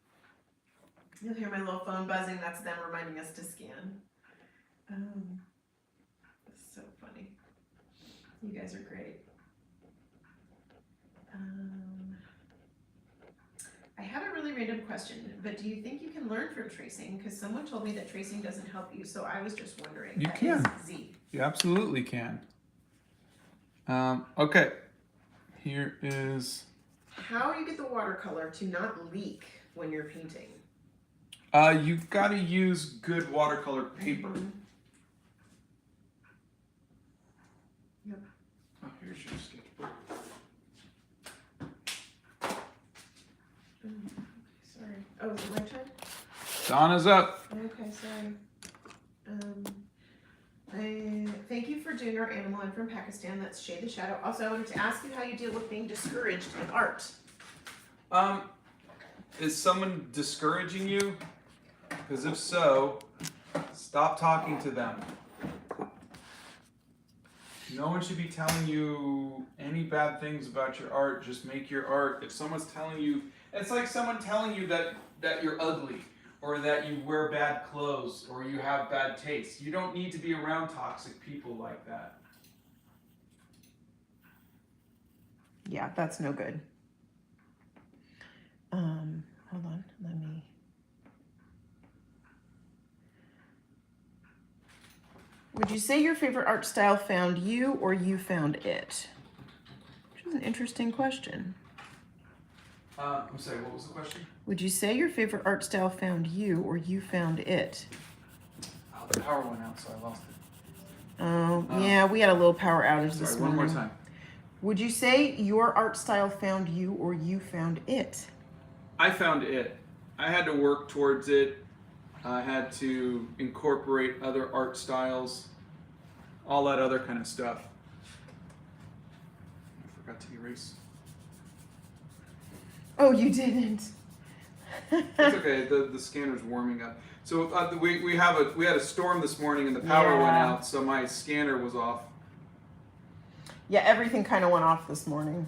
You'll hear my little phone buzzing. That's them reminding us to scan. It's so funny. You guys are great. I have a really random question, but do you think you can learn from tracing? Because someone told me that tracing doesn't help you, so I was just wondering. You can. Z. You absolutely can. Okay. Here is... How do you get the watercolor to not leak when you're painting? You've got to use good watercolor paper. Yep. Oh, here's your sketchbook. Oh, is it my turn? Donna's up. Okay, sorry. Thank you for doing our animal. I'm from Pakistan. That's Shade the Shadow. Also, I wanted to ask you how you deal with being discouraged in art. Is someone discouraging you? Because if so, stop talking to them. No one should be telling you any bad things about your art. Just make your art. If someone's telling you, it's like someone telling you that you're ugly, or that you wear bad clothes, or you have bad taste. You don't need to be around toxic people like that. Yeah, that's no good. Hold on, let me. Would you say your favorite art style found you or you found it? Which is an interesting question. I'm sorry, what was the question? Would you say your favorite art style found you or you found it? Oh, the power went out, so I lost it. Oh, yeah, we had a little power outage this Sorry, morning. one more time. Would you say your art style found you or you found it? I found it. I had to work towards it. I had to incorporate other art styles, all that other kind of stuff. I forgot to erase. Oh, you didn't. It's okay. The scanner's warming up. So we had a storm this morning and the power went out, so my scanner was off. Yeah, everything kind of went off this morning.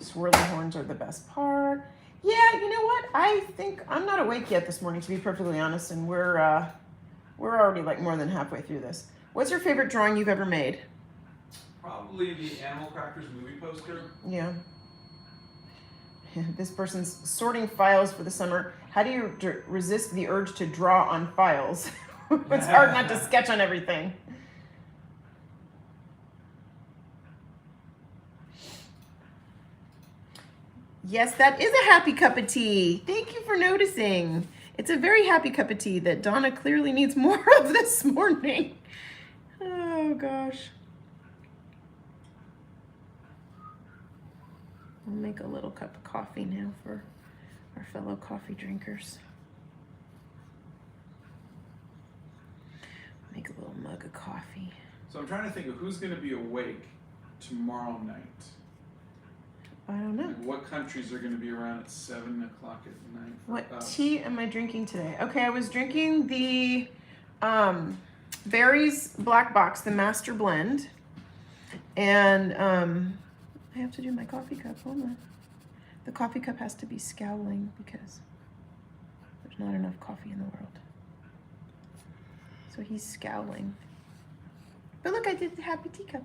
Swirly horns are the best part. Yeah, you know what? I think I'm not awake yet this morning, to be perfectly honest, and we're already like more than halfway through this. What's your favorite drawing you've ever made? Probably the Animal Crackers movie poster. Yeah. This person's sorting files for the summer. How do you resist the urge to draw on files? It's hard not to sketch on everything. Yes, that is a happy cup of tea. Thank you for noticing. It's a very happy cup of tea that Donna clearly needs more of this morning. Oh, gosh. I'll make a little cup of coffee now for our fellow coffee drinkers. Make a little mug of coffee. So I'm trying to think of who's going to be awake tomorrow night. I don't know. Like what countries are going to be around at 7 o'clock at night? What tea am I drinking today? Okay, I was drinking the Berries Black Box, the Master Blend. And I have to do my coffee cup. Hold on. The coffee cup has to be scowling because there's not enough coffee in the world. So he's scowling. But look, I did the happy teacup.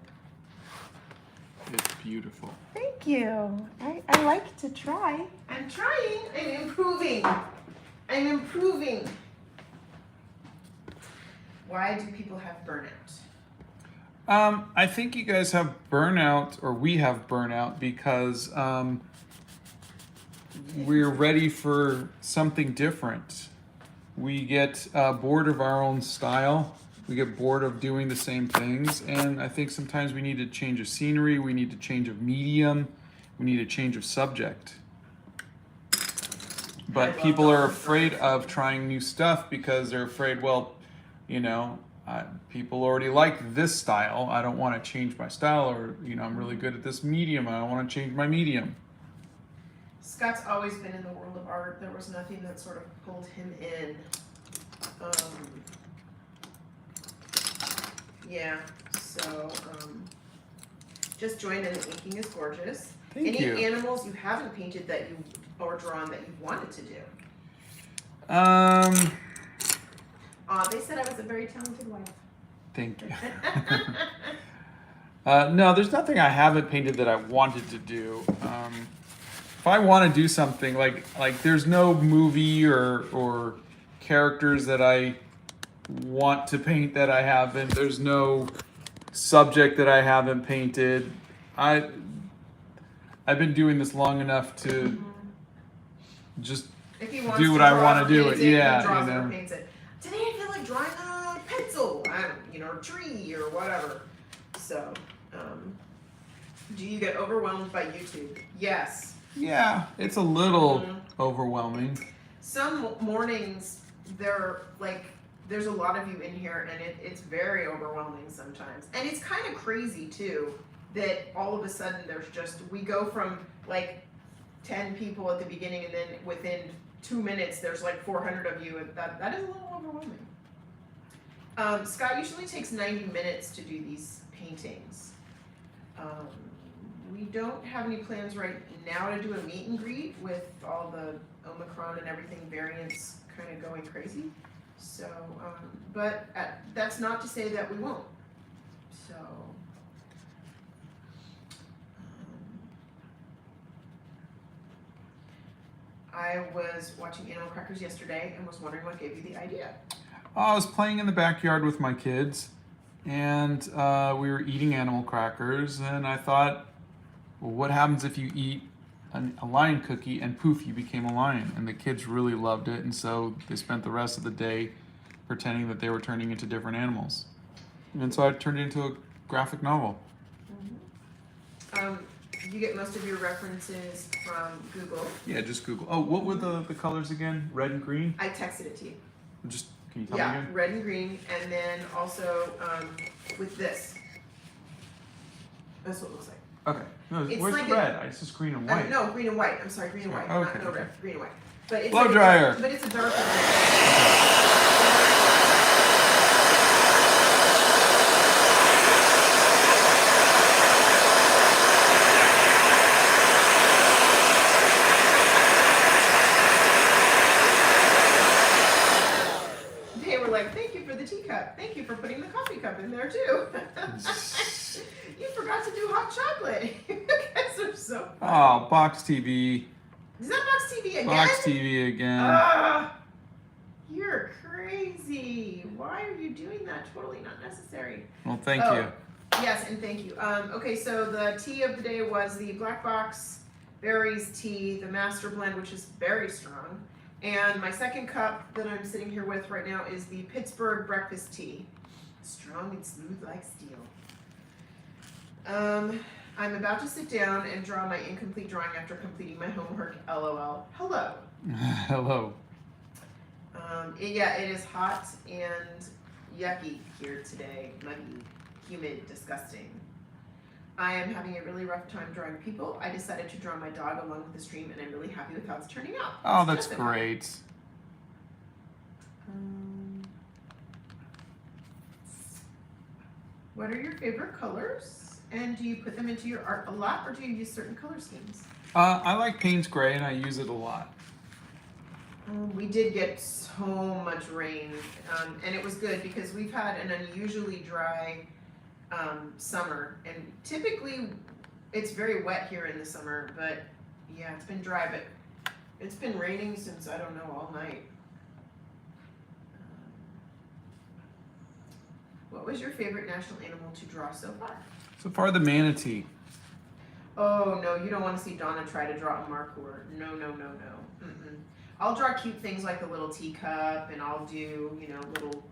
It's beautiful. Thank you. I like to try. I'm trying. I'm improving. I'm improving. Why do people have burnout? I think you guys have burnout, or we have burnout, because we're ready for something different. We get bored of our own style. We get bored of doing the same things, and I think sometimes we need a change of scenery, we need a change of medium, we need a change of subject. But people are afraid of trying new stuff because they're afraid, well, you know, people already like this style. I don't want to change my style, or, you know, I'm really good at this medium. I don't want to change my medium. Scott's always been in the world of art. There was nothing that sort of pulled him in. Yeah, so just join in. The inking is gorgeous. Thank you. Any animals you haven't painted that you or drawn that you wanted to do? They said I was a very talented wife. Thank you. No, there's nothing I haven't painted that I wanted to do. If I want to do something, like there's no movie or characters that I want to paint that I haven't. There's no subject that I haven't painted. I've been doing this long enough to just do what I want to do. Yeah, you know. Paints it. Today I feel like drawing a pencil, or a tree or whatever. So, do you get overwhelmed by YouTube? Yes. Yeah, it's a little. overwhelming. Some mornings, there's a lot of you in here, and it's very overwhelming sometimes. And it's kind of crazy, too, that all of a sudden we go from, 10 people at the beginning, and then within 2 minutes, there's 400 of you. That is a little overwhelming. Scott usually takes 90 minutes to do these paintings. We don't have any plans right now to do a meet and greet with all the Omicron and everything variants kind of going crazy. So, but that's not to say that we won't. So, I was watching Animal Crackers yesterday and was wondering what gave you the idea. I was playing in the backyard with my kids, and we were eating animal crackers, and I thought, well, what happens if you eat a lion cookie and poof, you became a lion? And the kids really loved it, and so they spent the rest of the day pretending that they were turning into different animals. And so I turned it into a graphic novel. Mm-hmm. You get most of your references from Google. Yeah, just Google. Oh, what were the colors again? Red and green? I texted it to you. Just, can you tell me again? Red and green, and then also with this. That's what it looks like. Okay. No, It's where's like the red? It's just green and white. No, green and white. I'm sorry, green and white. Okay, Not okay. red, green and white. But it's Blow dryer. But it's a darker red. They were like, "Thank you for the teacup. Thank you for putting the coffee cup in there too." You forgot to do hot chocolate. You guys are so funny. Oh, box TV. Is that Box TV again? Box TV again. You're crazy. Why are you doing that? Totally not necessary. Well, thank you. Yes, and thank you. Okay, so the tea of the day was the Black Box Berries tea, the Master Blend, which is very strong. And my second cup that I'm sitting here with right now is the Pittsburgh Breakfast Tea. Strong and smooth like steel. I'm about to sit down and draw my incomplete drawing after completing my homework. LOL. Hello. Hello. It is hot and yucky here today. Muggy, humid, disgusting. I am having a really rough time drawing people. I decided to draw my dog along with the stream, and I'm really happy with how it's turning out. Oh, that's great. What are your favorite colors? And do you put them into your art a lot, or do you use certain color schemes? I like Payne's Gray, and I use it a lot. We did get so much rain, and it was good because we've had an unusually dry summer, and typically it's very wet here in the summer, but yeah, it's been dry, but it's been raining since, I don't know, all night. What was your favorite national animal to draw so far? So far, the manatee. Oh, no, you don't want to see Donna try to draw a markhor. No, no, no, no. Mm-mm. I'll draw cute things like a little teacup, and I'll do, little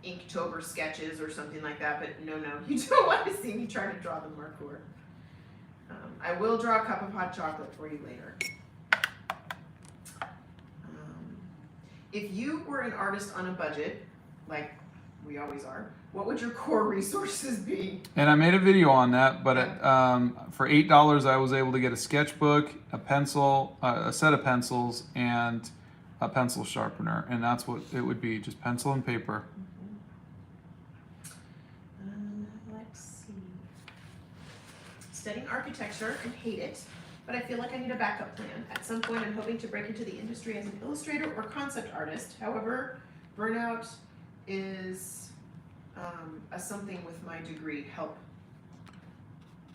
Inktober sketches or something like that, but no, you don't want to see me try to draw the markhor. I will draw a cup of hot chocolate for you later. If you were an artist on a budget, like we always are, what would your core resources be? And I made a video on that, but for $8, I was able to get a sketchbook, a pencil, a set of pencils, and a pencil sharpener, and that's what it would be, just pencil and paper. Let's see. Studying architecture and hate it, but I feel like I need a backup plan. At some point, I'm hoping to break into the industry as an illustrator or concept artist. However, Burnout is a something with my degree. Help.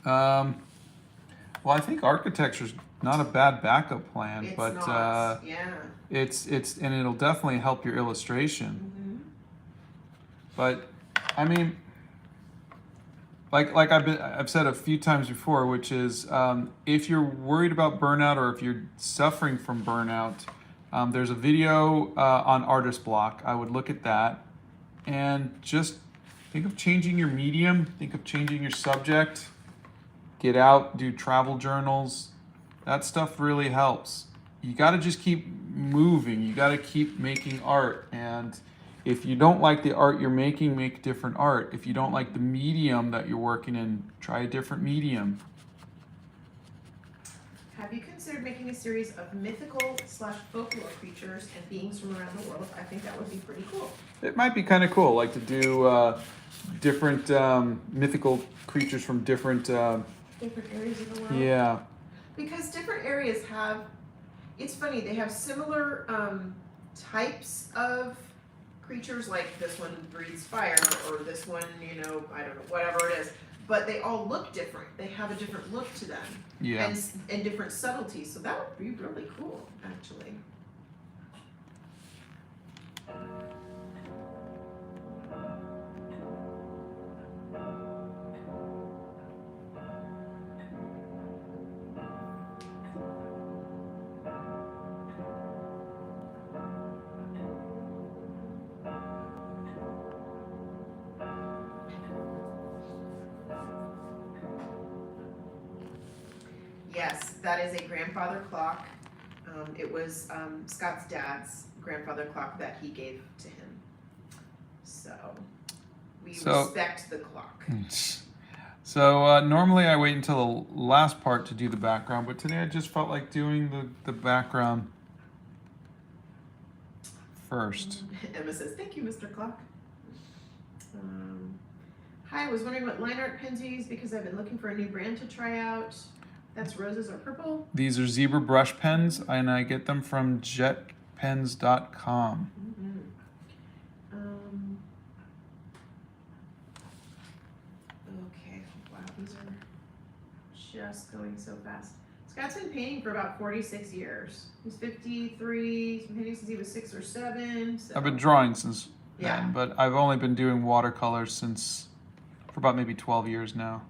Well, I think architecture's not a bad backup plan, It's but not. Yeah. it's and it'll definitely help your illustration. Mm-hmm. But I mean, like I've said a few times before, which is if you're worried about burnout or if you're suffering from burnout, there's a video on Artist Block. I would look at that and just think of changing your medium, think of changing your subject, get out, do travel journals. That stuff really helps. you got to just keep moving. You got to keep making art. And if you don't like the art you're making, make different art. If you don't like the medium that you're working in, try a different medium. Have you considered making a series of mythical/folklore creatures and beings from around the world? I think that would be pretty cool. It might be kind of cool, like to do different mythical creatures from different. Different areas of the world? Yeah. Because different areas have, it's funny, they have similar types of creatures, like this one breathes fire, or this one, you know, I don't know, whatever it is. But they all look different. They have a different look to them. Yeah. And different subtleties. So that would be really cool, actually. Yes, that is a grandfather clock. It was Scott's dad's grandfather clock that he gave to him. So we respect the clock. So normally I wait until the last part to do the background, but today I just felt like doing the background first. Emma says, thank you, Mr. Clock. Hi, I was wondering what line art pens you use because I've been looking for a new brand to try out. That's roses or purple. These are zebra brush pens, and I get them from jetpens.com. Okay, wow, these are just going so fast. Scott's been painting for about 46 years. He's 53, he's been painting since he was 6 or 7. So. I've been drawing since Yeah. then, but I've only been doing watercolors for about maybe 12 years now.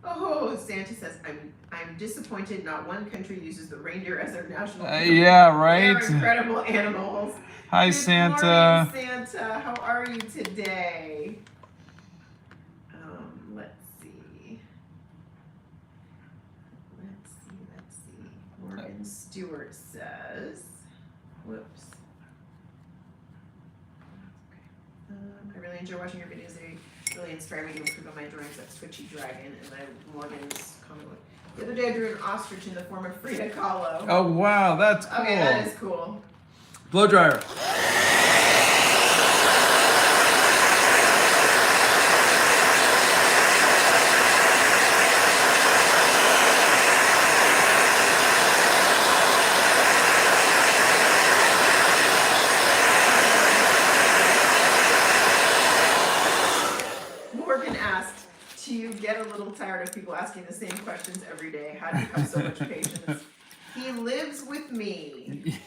Oh, Santa says, I'm disappointed not one country uses the reindeer as their national animal. Yeah, right? They're incredible animals. Hi, Good Santa. morning, Santa. How are you today? Let's see. Morgan Stewart says, whoops. I really enjoy watching your videos. They really inspire me to improve on my drawings. That's Twitchy Dragon, and then Morgan's comment. The other day I drew an ostrich in the form of Frida Kahlo. Oh, wow, that's cool. Okay, that is cool. Blow dryer. Morgan asked, do you get a little tired of people asking the same questions every day? How do you have so much patience? He lives with me.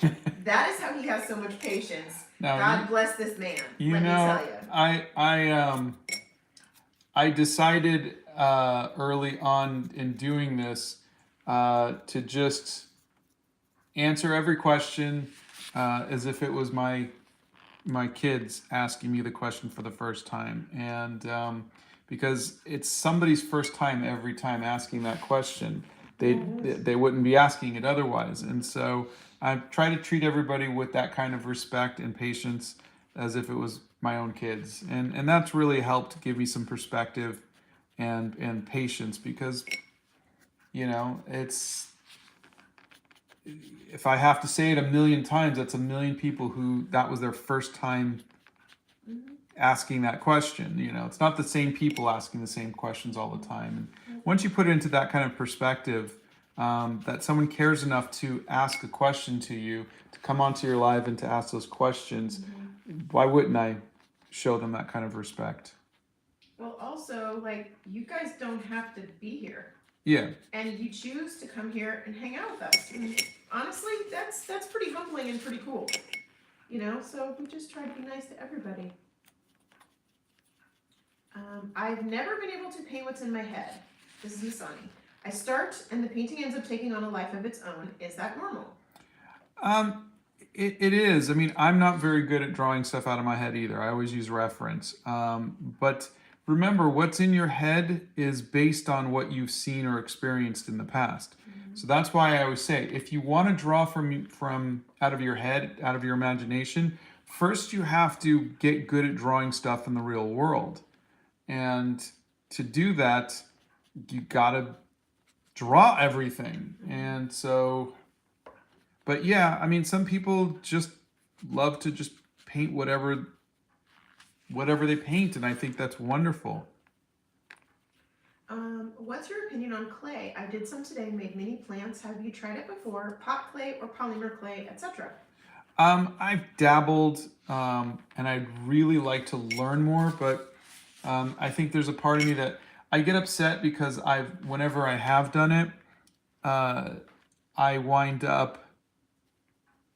That is how he has so much patience. Now, God bless this man. You let know, me tell you. I decided early on in doing this to just answer every question as if it was my kids asking me the question for the first time, and because it's somebody's first time every time asking that question. They wouldn't be asking it otherwise. And so I try to treat everybody with that kind of respect and patience as if it was my own kids. And that's really helped give me some perspective and patience, because, you know, it's, if I have to say it a million times, that's a million people who that was their first time asking that question. You know, it's not the same people asking the same questions all the time. And once you put it into that kind of perspective, that someone cares enough to ask a question to you, to come onto your live and to ask those questions, why wouldn't I show them that kind of respect? Well, also, like, you guys don't have to be here. Yeah. And you choose to come here and hang out with us. And honestly, that's pretty humbling and pretty cool. You know, so we just try to be nice to everybody. I've never been able to paint what's in my head. This is Masani. I start and the painting ends up taking on a life of its own. Is that normal? It is. I mean, I'm not very good at drawing stuff out of my head either. I always use reference. But remember, what's in your head is based on what you've seen or experienced in the past. So that's why I always say, if you want to draw from out of your head, out of your imagination, first you have to get good at drawing stuff in the real world. And to do that, you gotta draw everything. And so, but yeah, I mean, some people just love to just paint whatever they paint, and I think that's wonderful. What's your opinion on clay? I did some today, made mini plants. Have you tried it before? Pot clay or polymer clay, etc. I've dabbled, and I'd really like to learn more, but I think there's a part of me that I get upset because whenever I have done it, I wind up,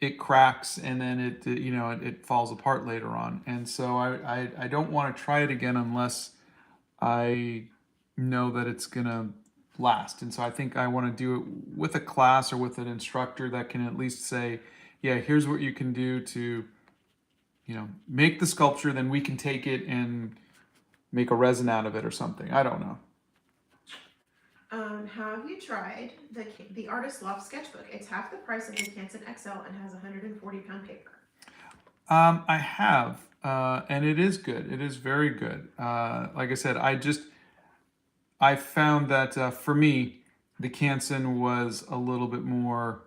it cracks and then it falls apart later on. And so I don't want to try it again unless I know that it's gonna last. And so I think I want to do it with a class or with an instructor that can at least say, yeah, here's what you can do to, make the sculpture, then we can take it and make a resin out of it or something. I don't know. Have you tried the Artist Loft sketchbook? It's half the price of the Canson XL and has 140-pound paper. I have, and it is good. It is very good. Like I said, I found that for me, the Canson was a little bit more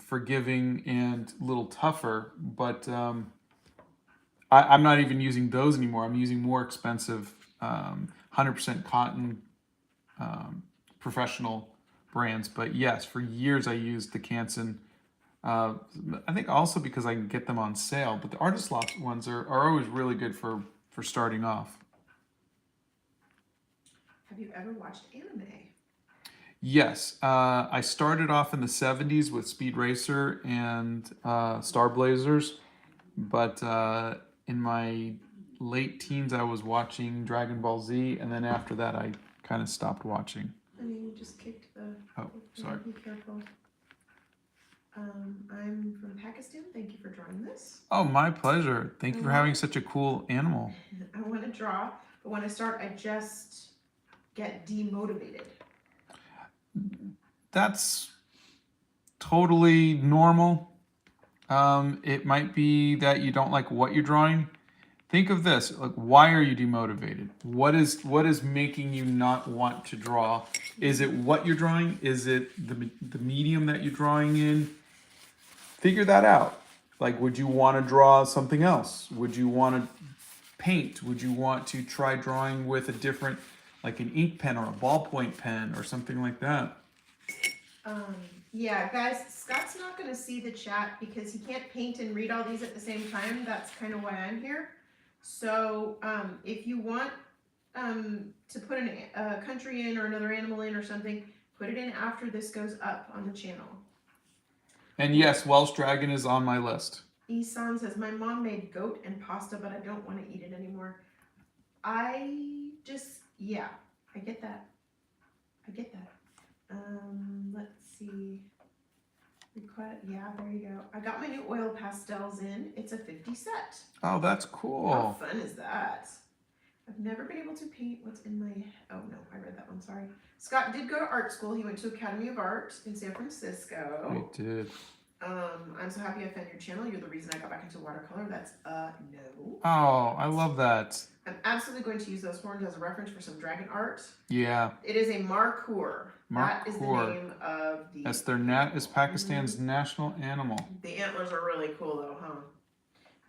forgiving and a little tougher, but I'm not even using those anymore. I'm using more expensive 100% cotton professional brands. But yes, for years I used the Canson. I think also because I can get them on sale, but the Artist Loft ones are always really good for starting off. Have you ever watched anime? Yes, I started off in the 70s with Speed Racer and Star Blazers, but in my late teens I was watching Dragon Ball Z, and then after that I kind of stopped watching. I mean, you just kicked the... Oh, sorry. Be careful. I'm from Pakistan. Thank you for drawing this. Oh, my pleasure. Thank you for having such a cool animal. I want to draw, but when I start, I just get demotivated. That's totally normal. It might be that you don't like what you're drawing. Think of this, like, why are you demotivated? What is making you not want to draw? Is it what you're drawing? Is it the medium that you're drawing in? Figure that out. Like, would you want to draw something else? Would you want to paint? Would you want to try drawing with a different, like an ink pen or a ballpoint pen or something like that? Yeah, guys, Scott's not going to see the chat because he can't paint and read all these at the same time. That's kind of why I'm here. So if you want to put a country in or another animal in or something, put it in after this goes up on the channel. And yes, Welsh Dragon is on my list. Isan says, my mom made goat and pasta, but I don't want to eat it anymore. Yeah, I get that. Let's see. Yeah, there you go. I got my new oil pastels in. It's a 50 set. Oh, that's cool. How fun is that? I've never been able to paint what's in my... Oh, no, I read that one, sorry. Scott did go to art school. He went to Academy of Art in San Francisco. He did. I'm so happy I found your channel. You're the reason I got back into watercolor. That's no. Oh, I love that. I'm absolutely going to use those horns as a reference for some dragon art. Yeah. It is a markhor. That is the name of the... It's Pakistan's national animal. The antlers are really cool though, huh?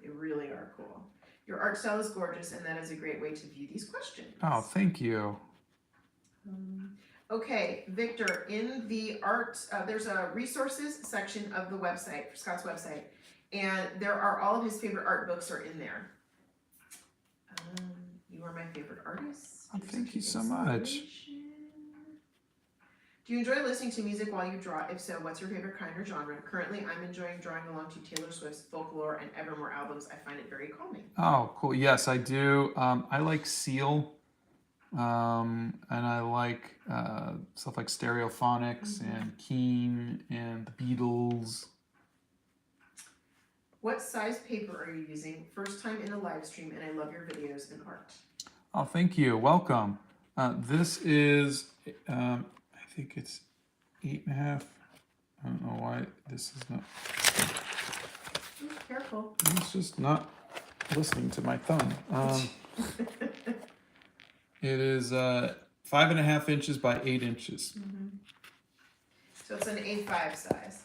They really are cool. Your art style is gorgeous, and that is a great way to view these questions. Oh, thank you. Okay, Victor, in the art, there's a resources section of the website, for Scott's website, and there are all of his favorite art books are in there. You are my favorite artist. Oh, thank you so much. Do you enjoy listening to music while you draw? If so, what's your favorite kind or genre? Currently, I'm enjoying drawing along to Taylor Swift's Folklore and Evermore albums. I find it very calming. Oh, cool. Yes, I do. I like Seal, and I like stuff like Stereophonics and Keen and the Beatles. What size paper are you using? First time in a live stream, and I love your videos and art. Oh, thank you. Welcome. This is, I think it's 8.5. I don't know why this is not. Careful. It's just not listening to my thumb. It is 5.5 inches by 8 inches. Mm-hmm. So it's an A5 size.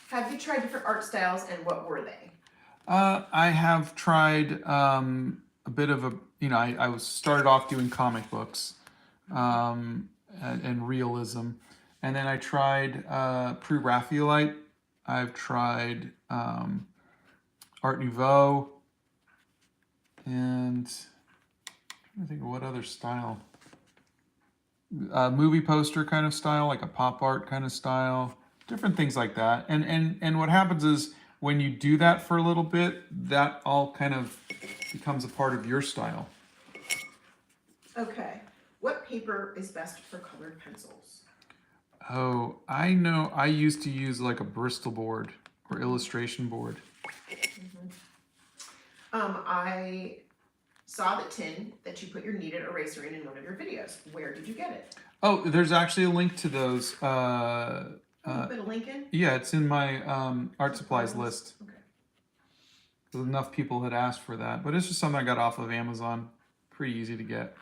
Have you tried different art styles, and what were they? I have tried a bit of a, I was started off doing comic books and realism. And then I tried Pre-Raphaelite. I've tried Art Nouveau. And I'm trying to think of what other style. Movie poster kind of style, like a pop art kind of style. Different things like that. And what happens is when you do that for a little bit, that all kind of becomes a part of your style. Okay. What paper is best for colored pencils? Oh, I know. I used to use like a Bristol board or illustration board. Mm-hmm. I saw the tin that you put your kneaded eraser in one of your videos. Where did you get it? Oh, there's actually a link to those. Put a link in? Yeah, it's in my art supplies list. Okay. Enough people had asked for that, but it's just something I got off of Amazon. Pretty easy to get.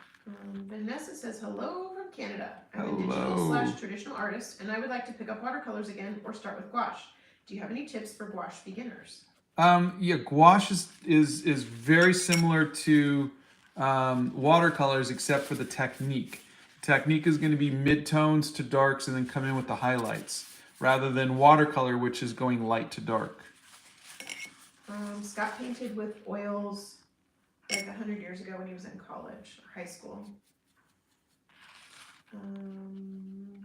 Vanessa says, hello from Canada. I'm a Hello. digital/traditional artist, and I would like to pick up watercolors again or start with gouache. Do you have any tips for gouache beginners? Yeah, gouache is very similar to watercolors except for the technique. Technique is going to be mid-tones to darks and then come in with the highlights, rather than watercolor, which is going light to dark. Scott painted with oils like 100 years ago when he was in college or high school.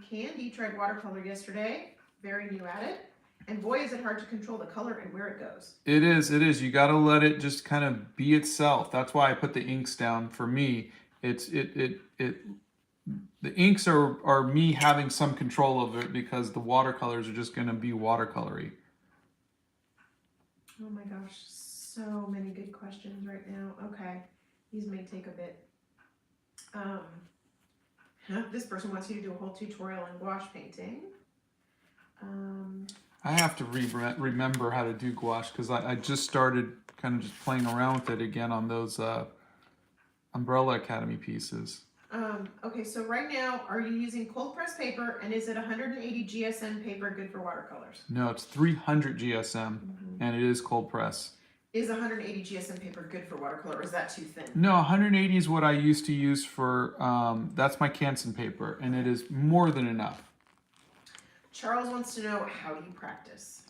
Candy tried watercolor yesterday, very new at it. And boy, is it hard to control the color and where it goes. It is. You got to let it just kind of be itself. That's why I put the inks down. For me, the inks are me having some control of it because the watercolors are just going to be watercolory. Oh my gosh, so many good questions right now. Okay, these may take a bit. This person wants you to do a whole tutorial on gouache painting. I have to remember how to do gouache because I just started kind of just playing around with it again on those Umbrella Academy pieces. Okay, so right now, are you using cold press paper, and is it 180 GSM paper good for watercolors? No, it's 300 GSM, and it is cold press. Is 180 GSM paper good for watercolor, or is that too thin? No, 180 is what I used to use for, that's my Canson paper, and it is more than enough. Charles wants to know, how do you practice?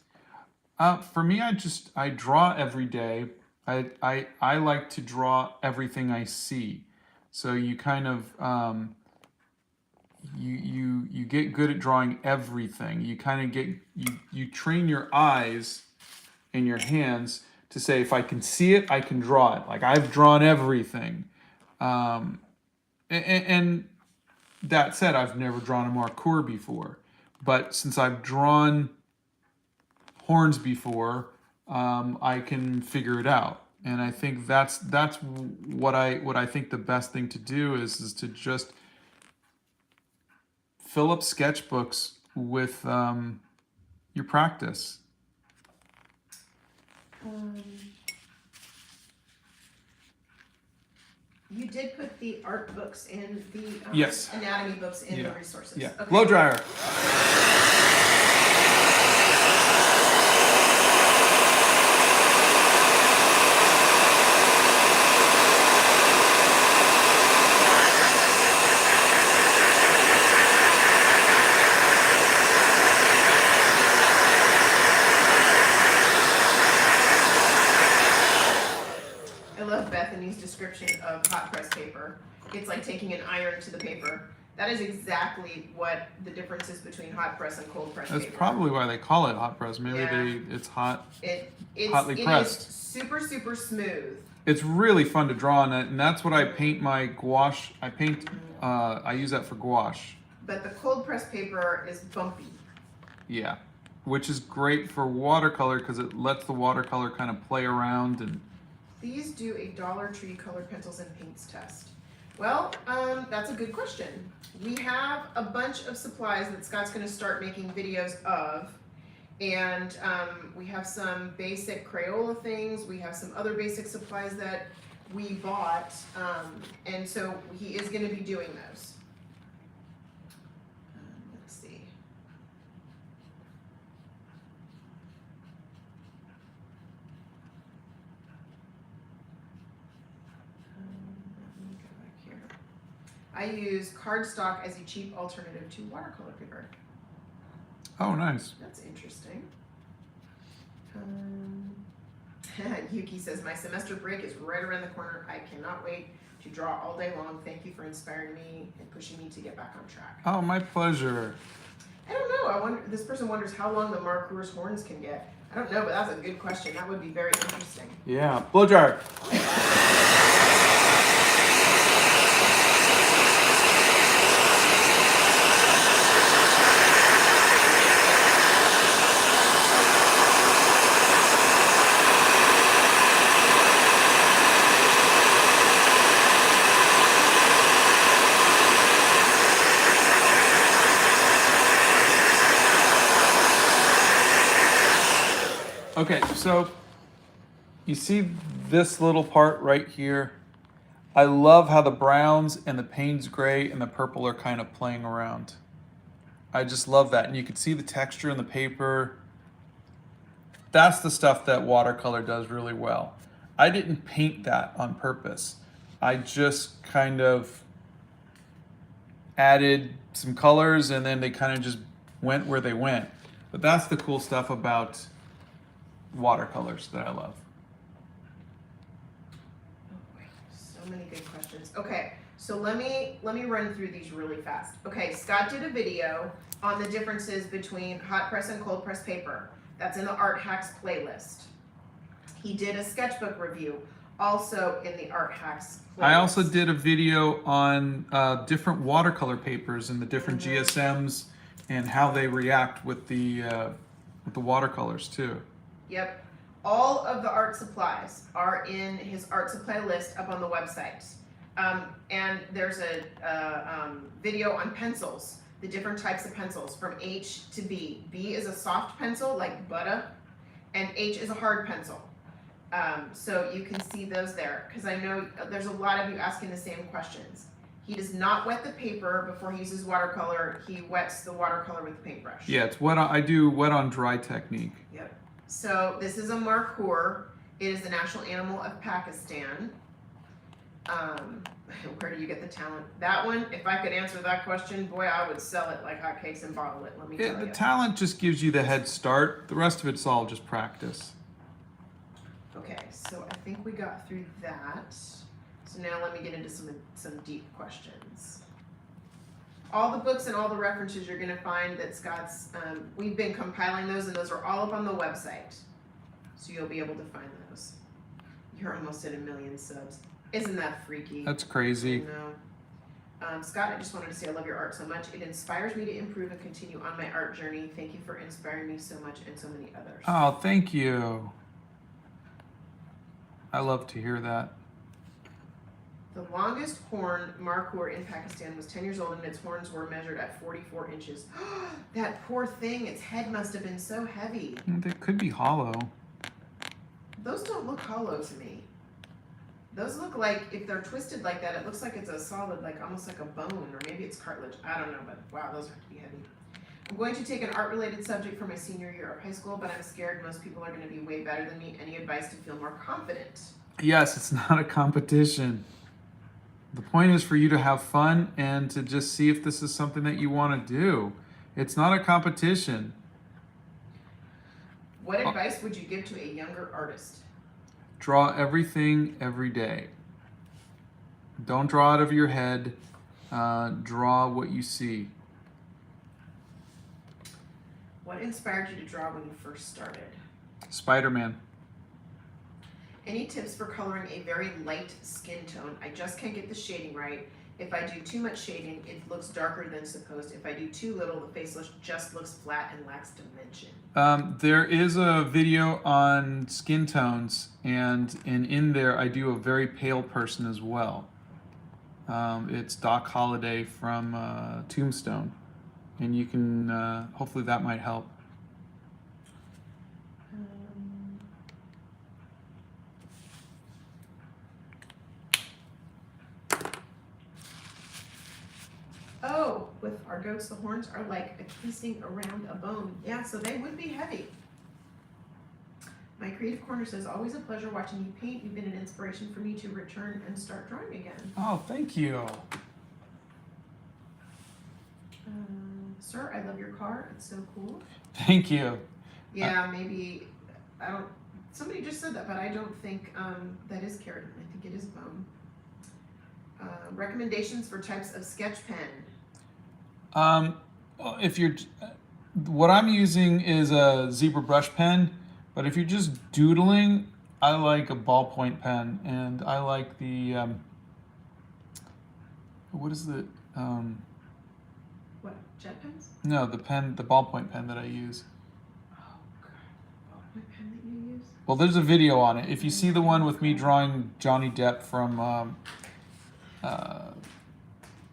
For me, I draw every day. I like to draw everything I see. So you kind of, you get good at drawing everything. You kind of you train your eyes and your hands to say, if I can see it, I can draw it. Like I've drawn everything. And that said, I've never drawn a marcour before. But since I've drawn horns before, I can figure it out. And I think that's what I think the best thing to do is to just fill up sketchbooks with your practice. You did put the art books in the yes. anatomy books in the resources. Yeah. Okay. Blow dryer. Description of hot press paper. It's like taking an iron to the paper. That is exactly what the difference is between hot press and cold press paper. That's probably why they call it hot press. Maybe it's hot. Hotly pressed. It is super, super smooth. It's really fun to draw on it, and that's what I paint my gouache. I use that for gouache. But the cold press paper is bumpy. Yeah, which is great for watercolor because it lets the watercolor kind of play around and. These do a Dollar Tree colored pencils and paints test. Well, that's a good question. We have a bunch of supplies that Scott's going to start making videos of. And we have some basic Crayola things. We have some other basic supplies that we bought. And so he is going to be doing those. Let's see. Let me go back here. I use cardstock as a cheap alternative to watercolor paper. Oh, nice. That's interesting. Yuki says, my semester break is right around the corner. I cannot wait to draw all day long. Thank you for inspiring me and pushing me to get back on track. Oh, my pleasure. I don't know. I wonder. This person wonders how long the marcour's horns can get. I don't know, but that's a good question. That would be very interesting. Yeah, blow jar. Okay, so you see this little part right here? I love how the browns and the Payne's gray and the purple are kind of playing around. I just love that. And you can see the texture in the paper. That's the stuff that watercolor does really well. I didn't paint that on purpose. I just kind of added some colors and then they kind of just went where they went. But that's the cool stuff about watercolors that I love. Oh boy, so many good questions. Okay, so let me run through these really fast. Okay, Scott did a video on the differences between hot press and cold press paper. That's in the Art Hacks playlist. He did a sketchbook review, also in the Art Hacks playlist. I also did a video on different watercolor papers and the different GSMs and how they react with the watercolors too. Yep. All of the art supplies are in his art supply list up on the website. And there's a video on pencils, the different types of pencils from H to B. B is a soft pencil like butter, and H is a hard pencil. So you can see those there, because I know there's a lot of you asking the same questions. He does not wet the paper before he uses watercolor. He wets the watercolor with the paintbrush. Yeah, it's wet on, I do wet on dry technique. Yep. So this is a markhor. It is the national animal of Pakistan. Where do you get the talent? That one, if I could answer that question, boy, I would sell it like hotcakes and bottle it, let me tell you. The talent just gives you the head start. The rest of it's all just practice. Okay, so I think we got through that. So now let me get into some deep questions. All the books and all the references you're going to find that Scott's, we've been compiling those, and those are all up on the website. So you'll be able to find those. You're almost at 1 million subs. Isn't that freaky? That's crazy. No. Scott, I just wanted to say I love your art so much. It inspires me to improve and continue on my art journey. Thank you for inspiring me so much and so many others. Oh, thank you. I love to hear that. The longest horned markhor in Pakistan was 10 years old, and its horns were measured at 44 inches. That poor thing, its head must have been so heavy. They could be hollow. Those don't look hollow to me. Those look like, if they're twisted like that, it looks like it's a solid, like almost like a bone, or maybe it's cartilage. I don't know, but wow, those have to be heavy. I'm going to take an art-related subject for my senior year of high school, but I'm scared most people are going to be way better than me. Any advice to feel more confident? Yes, it's not a competition. The point is for you to have fun and to just see if this is something that you want to do. It's not a competition. What advice would you give to a younger artist? Draw everything every day. Don't draw out of your head. Draw what you see. What inspired you to draw when you first started? Spider-Man. Any tips for coloring a very light skin tone? I just can't get the shading right. If I do too much shading, it looks darker than supposed. If I do too little, the face just looks flat and lacks dimension. There is a video on skin tones, and in there I do a very pale person as well. It's Doc Holliday from Tombstone, and you can hopefully that might help. Oh, with our goats, the horns are like a casing around a bone. Yeah, so they would be heavy. My creative corner says, always a pleasure watching you paint. You've been an inspiration for me to return and start drawing again. Oh, thank you. Sir, I love your car. It's so cool. Thank you. Yeah, maybe, I don't, somebody just said that, but I don't think that is keratin. I think it is bone. Recommendations for types of sketch pen. If you're, what I'm using is a zebra brush pen, but if you're just doodling, I like a ballpoint pen, and I like the, what is the, What, jet pens? no, the ballpoint pen that I use. Oh, God. Ballpoint pen that you use? Well, there's a video on it. If you see the one with me drawing Johnny Depp from,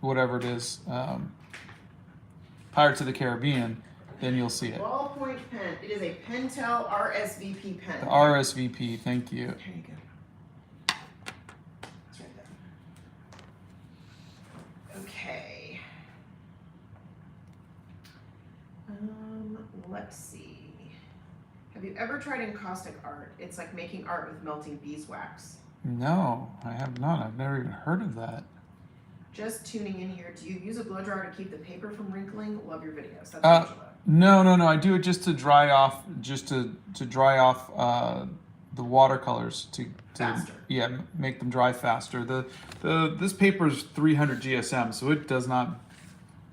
whatever it is, Pirates of the Caribbean, then you'll see it. Ballpoint pen. It is a Pentel RSVP pen. The RSVP, thank you. Here you go. It's right there. Okay. Let's see. Have you ever tried encaustic art? It's like making art with melting beeswax. No, I have not. I've never even heard of that. Just tuning in here. Do you use a blow dryer to keep the paper from wrinkling? Love your videos. That's Angela. No. I do it just to dry off, the watercolors to Faster. Yeah, make them dry faster. This paper is 300 GSM, so it does not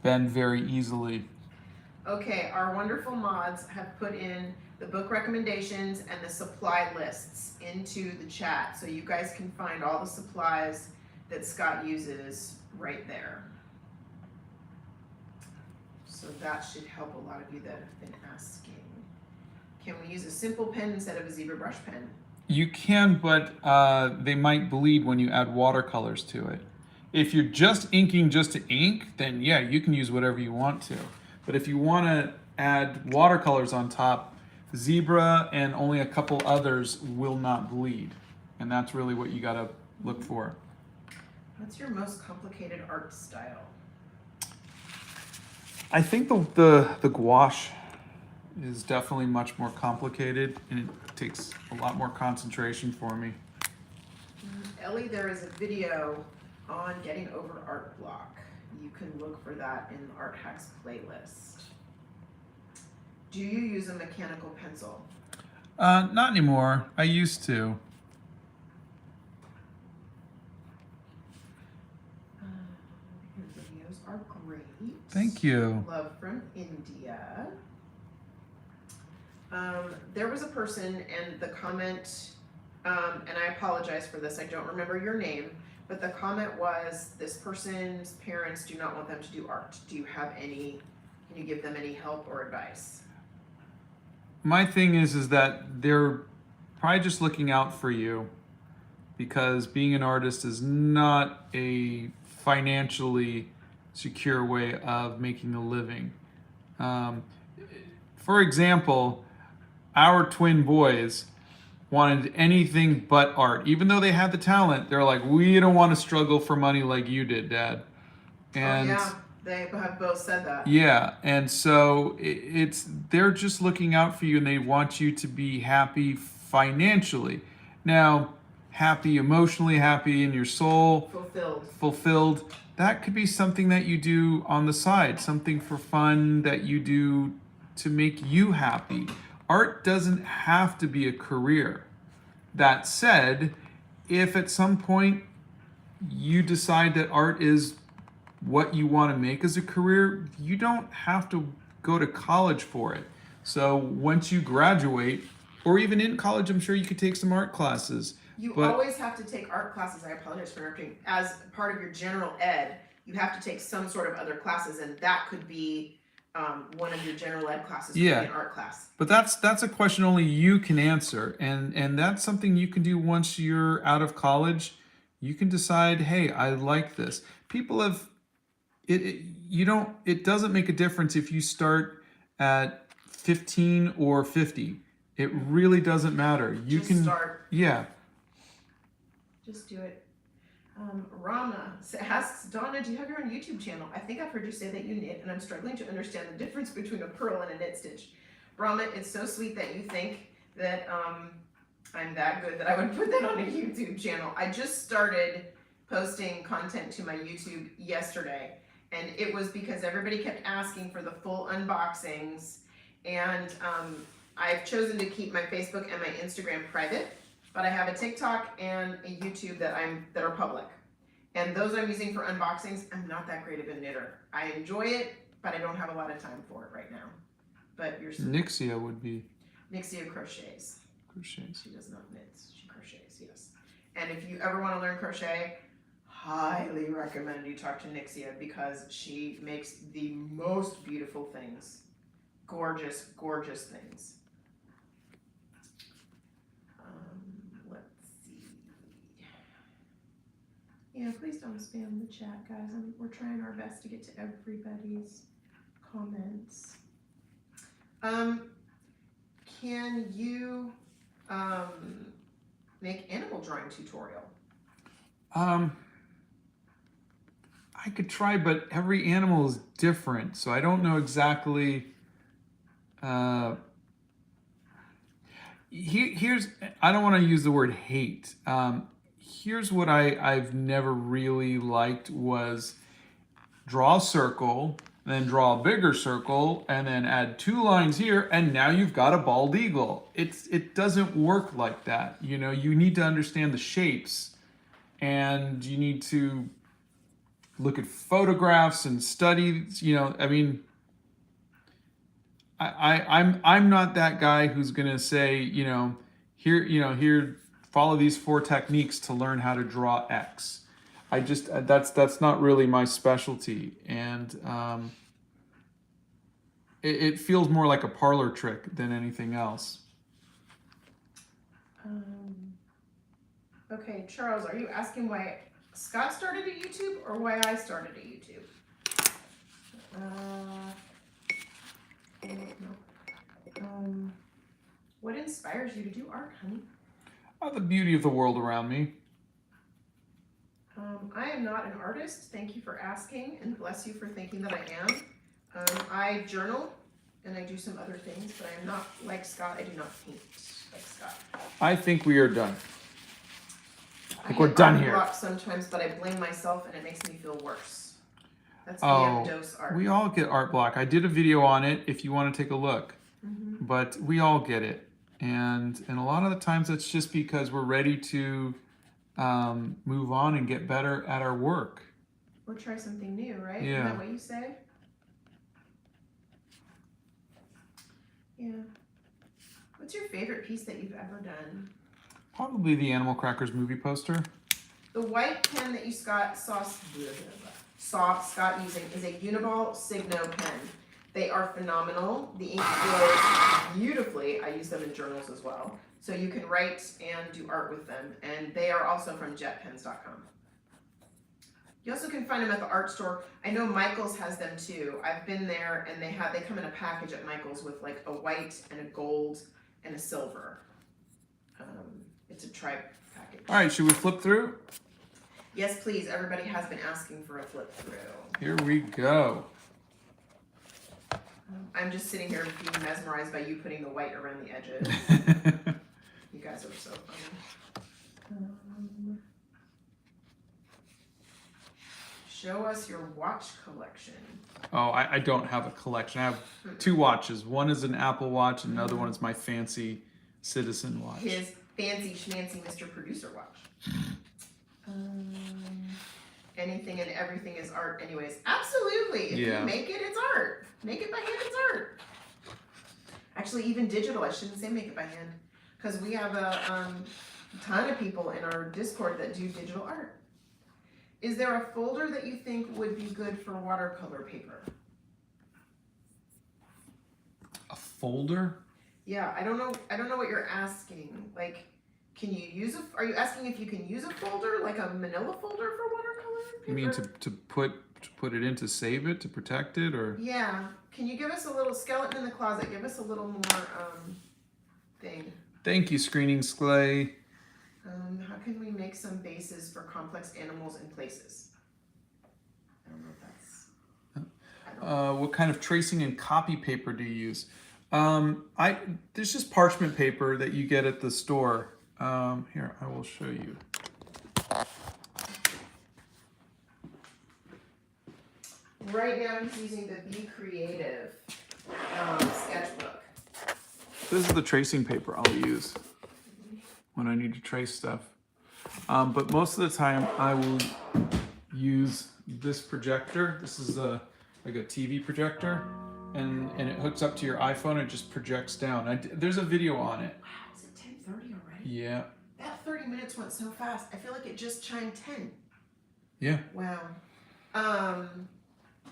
bend very easily. Okay, our wonderful mods have put in the book recommendations and the supply lists into the chat, so you guys can find all the supplies that Scott uses right there. So that should help a lot of you that have been asking. Can we use a simple pen instead of a zebra brush pen? You can, but they might bleed when you add watercolors to it. If you're just inking just to ink, then yeah, you can use whatever you want to. But if you want to add watercolors on top, zebra and only a couple others will not bleed. And that's really what you got to look for. What's your most complicated art style? I think the gouache is definitely much more complicated, and it takes a lot more concentration for me. Ellie, there is a video on getting over art block. You can look for that in the Art Hacks playlist. Do you use a mechanical pencil? Not anymore. I used to. Your videos are great. Thank you. Love from India. There was a person, and the comment, and I apologize for this, I don't remember your name, but the comment was, this person's parents do not want them to do art. Do you have any, can you give them any help or advice? My thing is that they're probably just looking out for you, because being an artist is not a financially secure way of making a living. For example, our twin boys wanted anything but art. Even though they had the talent, they're like, we don't want to struggle for money like you did, Dad. And yeah, they have both said that. yeah, and so they're just looking out for you, and they want you to be happy financially. Now, happy emotionally, happy in your soul, fulfilled. That could be something that you do on the side, something for fun that you do to make you happy. Art doesn't have to be a career. That said, if at some point you decide that art is what you want to make as a career, you don't have to go to college for it. So once you graduate, or even in college, I'm sure you could take some art classes. You always have to take art classes. I apologize for interrupting. As part of your general ed, you have to take some sort of other classes, and that could be one of your general ed classes, could be an art class. But that's a question only you can answer, and that's something you can do once you're out of college. You can decide, hey, I like this. People have you don't, it doesn't make a difference if you start at 15 or 50. It really doesn't matter. You Just can start. Yeah. Just do it. Rama asks, Donna, do you have your own YouTube channel? I think I've heard you say that you knit, and I'm struggling to understand the difference between a purl and a knit stitch. Rama, it's so sweet that you think that I'm that good that I would put that on a YouTube channel. I just started posting content to my YouTube yesterday, and it was because everybody kept asking for the full unboxings, and I've chosen to keep my Facebook and my Instagram private, but I have a TikTok and a YouTube that are public, and those I'm using for unboxings. I'm not that great of a knitter. I enjoy it, but I don't have a lot of time for it right now. But you're Nixia would be. Nixia crochets. Crochets. She does not knit. She crochets. Yes. And if you ever want to learn crochet, highly recommend you talk to Nixia, because she makes the most beautiful things. Gorgeous, gorgeous things. Let's see. Yeah, please don't spam the chat, guys. We're trying our best to get to everybody's comments. Can you make animal drawing tutorial? I could try, but every animal is different, so I don't know exactly. Here's, I don't want to use the word hate. Here's what I've never really liked was draw a circle, then draw a bigger circle, and then add 2 lines here, and now you've got a bald eagle. It doesn't work like that. You know, you need to understand the shapes, and you need to look at photographs and study. You know, I mean, I'm not that guy who's gonna say, here, follow these 4 techniques to learn how to draw X. That's not really my specialty, and it feels more like a parlor trick than anything else. Okay, Charles, are you asking why Scott started a YouTube or why I started a YouTube? No. What inspires you to do art, honey? The beauty of the world around me. I am not an artist. Thank you for asking, and bless you for thinking that I am. I journal, and I do some other things, but I am not like Scott. I do not paint like Scott. I think we are done. I think I we're done here. block sometimes, but I blame myself, and it makes me feel worse. That's dose art. We all get art block. I did a video on it if you want to take a look. Mm-hmm. But we all get it. And a lot of the times it's just because we're ready to move on and get better at our work. Or try something new, right? Yeah. Isn't that what you say? Yeah. What's your favorite piece that you've ever done? Probably the Animal Crackers movie poster. The white pen that you saw Scott using is a Uniball Signo pen. They are phenomenal. The ink flows beautifully. I use them in journals as well. So you can write and do art with them. And they are also from jetpens.com. You also can find them at the art store. I know Michael's has them too. I've been there, and they come in a package at Michael's with like a white and a gold and a silver. It's a tripe package. All right, should we flip through? Yes, please. Everybody has been asking for a flip through. Here we go. I'm just sitting here being mesmerized by you putting the white around the edges. You guys are so funny. Show us your watch collection. Oh, I don't have a collection. I have 2 watches. One is an Apple Watch, and another one is my fancy Citizen watch. His fancy schmancy Mr. Producer watch. Anything and everything is art anyways. Absolutely. If you make it, it's art. Make it by hand, it's art. Actually, even digital, I shouldn't say make it by hand, because we have a ton of people in our Discord that do digital art. Is there a folder that you think would be good for watercolor paper? A folder? Yeah, I don't know what you're asking. Like, Can you use are you asking if you can use a folder, like a manila folder for watercolor paper? You mean to put it in to save it, to protect it, or? Yeah. Can you give us a little skeleton in the closet? Give us a little more thing. Thank you, Screening Sklay. How can we make some bases for complex animals and places? I don't know if that's... What kind of tracing and copy paper do you use? There's just parchment paper that you get at the store. Here, I will show you. Right now he's using the Be Creative sketchbook. This is the tracing paper I'll use when I need to trace stuff. But most of the time I will use this projector. This is like a TV projector, and it hooks up to your iPhone and it just projects down. There's a video on it. Wow, is it 10:30 already? Yeah. That 30 minutes went so fast. I feel like it just chimed 10. Yeah. Wow.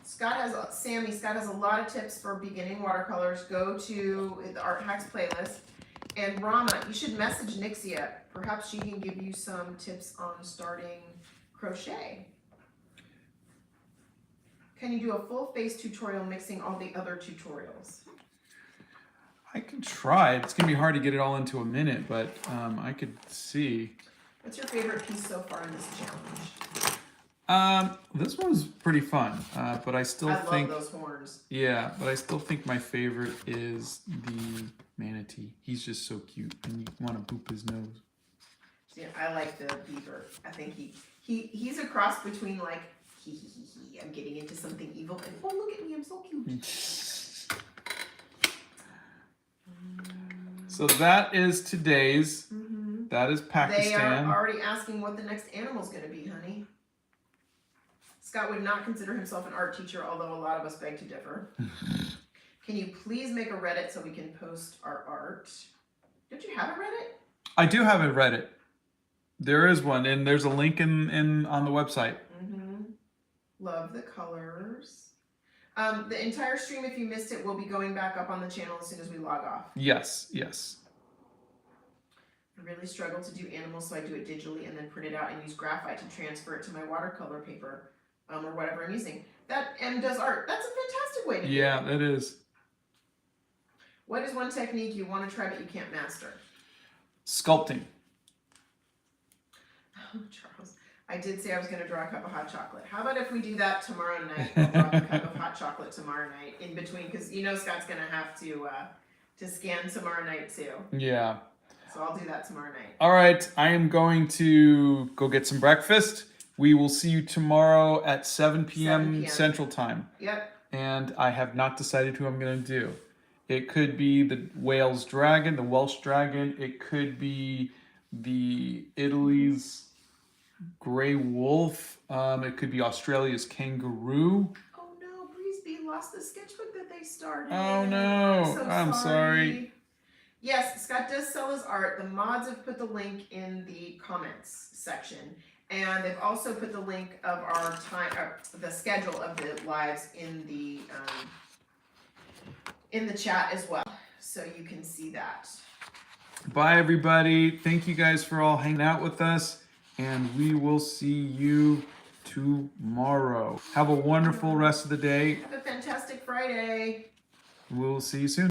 Scott has a lot of tips for beginning watercolors. Go to the Art Hacks playlist. And Rama, you should message Nixia. Perhaps she can give you some tips on starting crochet. Can you do a full face tutorial mixing all the other tutorials? I can try. It's gonna be hard to get it all into a minute, but I could see. What's your favorite piece so far in this challenge? This one's pretty fun, but I still think... I love those horns. Yeah, but I still think my favorite is the manatee. He's just so cute, and you want to boop his nose. See, I like the beaver. I think he's a cross between like, I'm getting into something evil, and oh, look at me, I'm so cute. So that is today's. That is Pakistan. They are already asking what the next animal's going to be, honey. Scott would not consider himself an art teacher, although a lot of us beg to differ. Can you please make a Reddit so we can post our art? Don't you have a Reddit? I do have a Reddit. There is one, and there's a link in on the website. Love the colors. The entire stream, if you missed it, will be going back up on the channel as soon as we log off. Yes, yes. I really struggle to do animals, so I do it digitally and then print it out and use graphite to transfer it to my watercolor paper. Or whatever I'm using. That and does art. That's a fantastic way to do it. Yeah, that is. What is one technique you want to try but you can't master? Sculpting. Oh, Charles. I did say I was going to draw a cup of hot chocolate. How about if we do that tomorrow night? I'll draw a cup of hot chocolate tomorrow night in between, because you know Scott's going to have to scan tomorrow night too. Yeah. So I'll do that tomorrow night. All right, I am going to go get some breakfast. We will see you tomorrow at 7 p.m. Central Time. Yep. And I have not decided who I'm going to do. It could be the Wales dragon, the Welsh dragon. It could be the Italy's gray wolf. It could be Australia's kangaroo. Oh no, Breezebee lost the sketchbook that they started. Oh no, I'm sorry. Yes, Scott does sell his art. The mods have put the link in the comments section. And they've also put the link of our time, the schedule of the lives in the chat as well, so you can see that. Bye, everybody. Thank you guys for all hanging out with us, and we will see you tomorrow. Have a wonderful rest of the day. Have a fantastic Friday. We'll see you soon.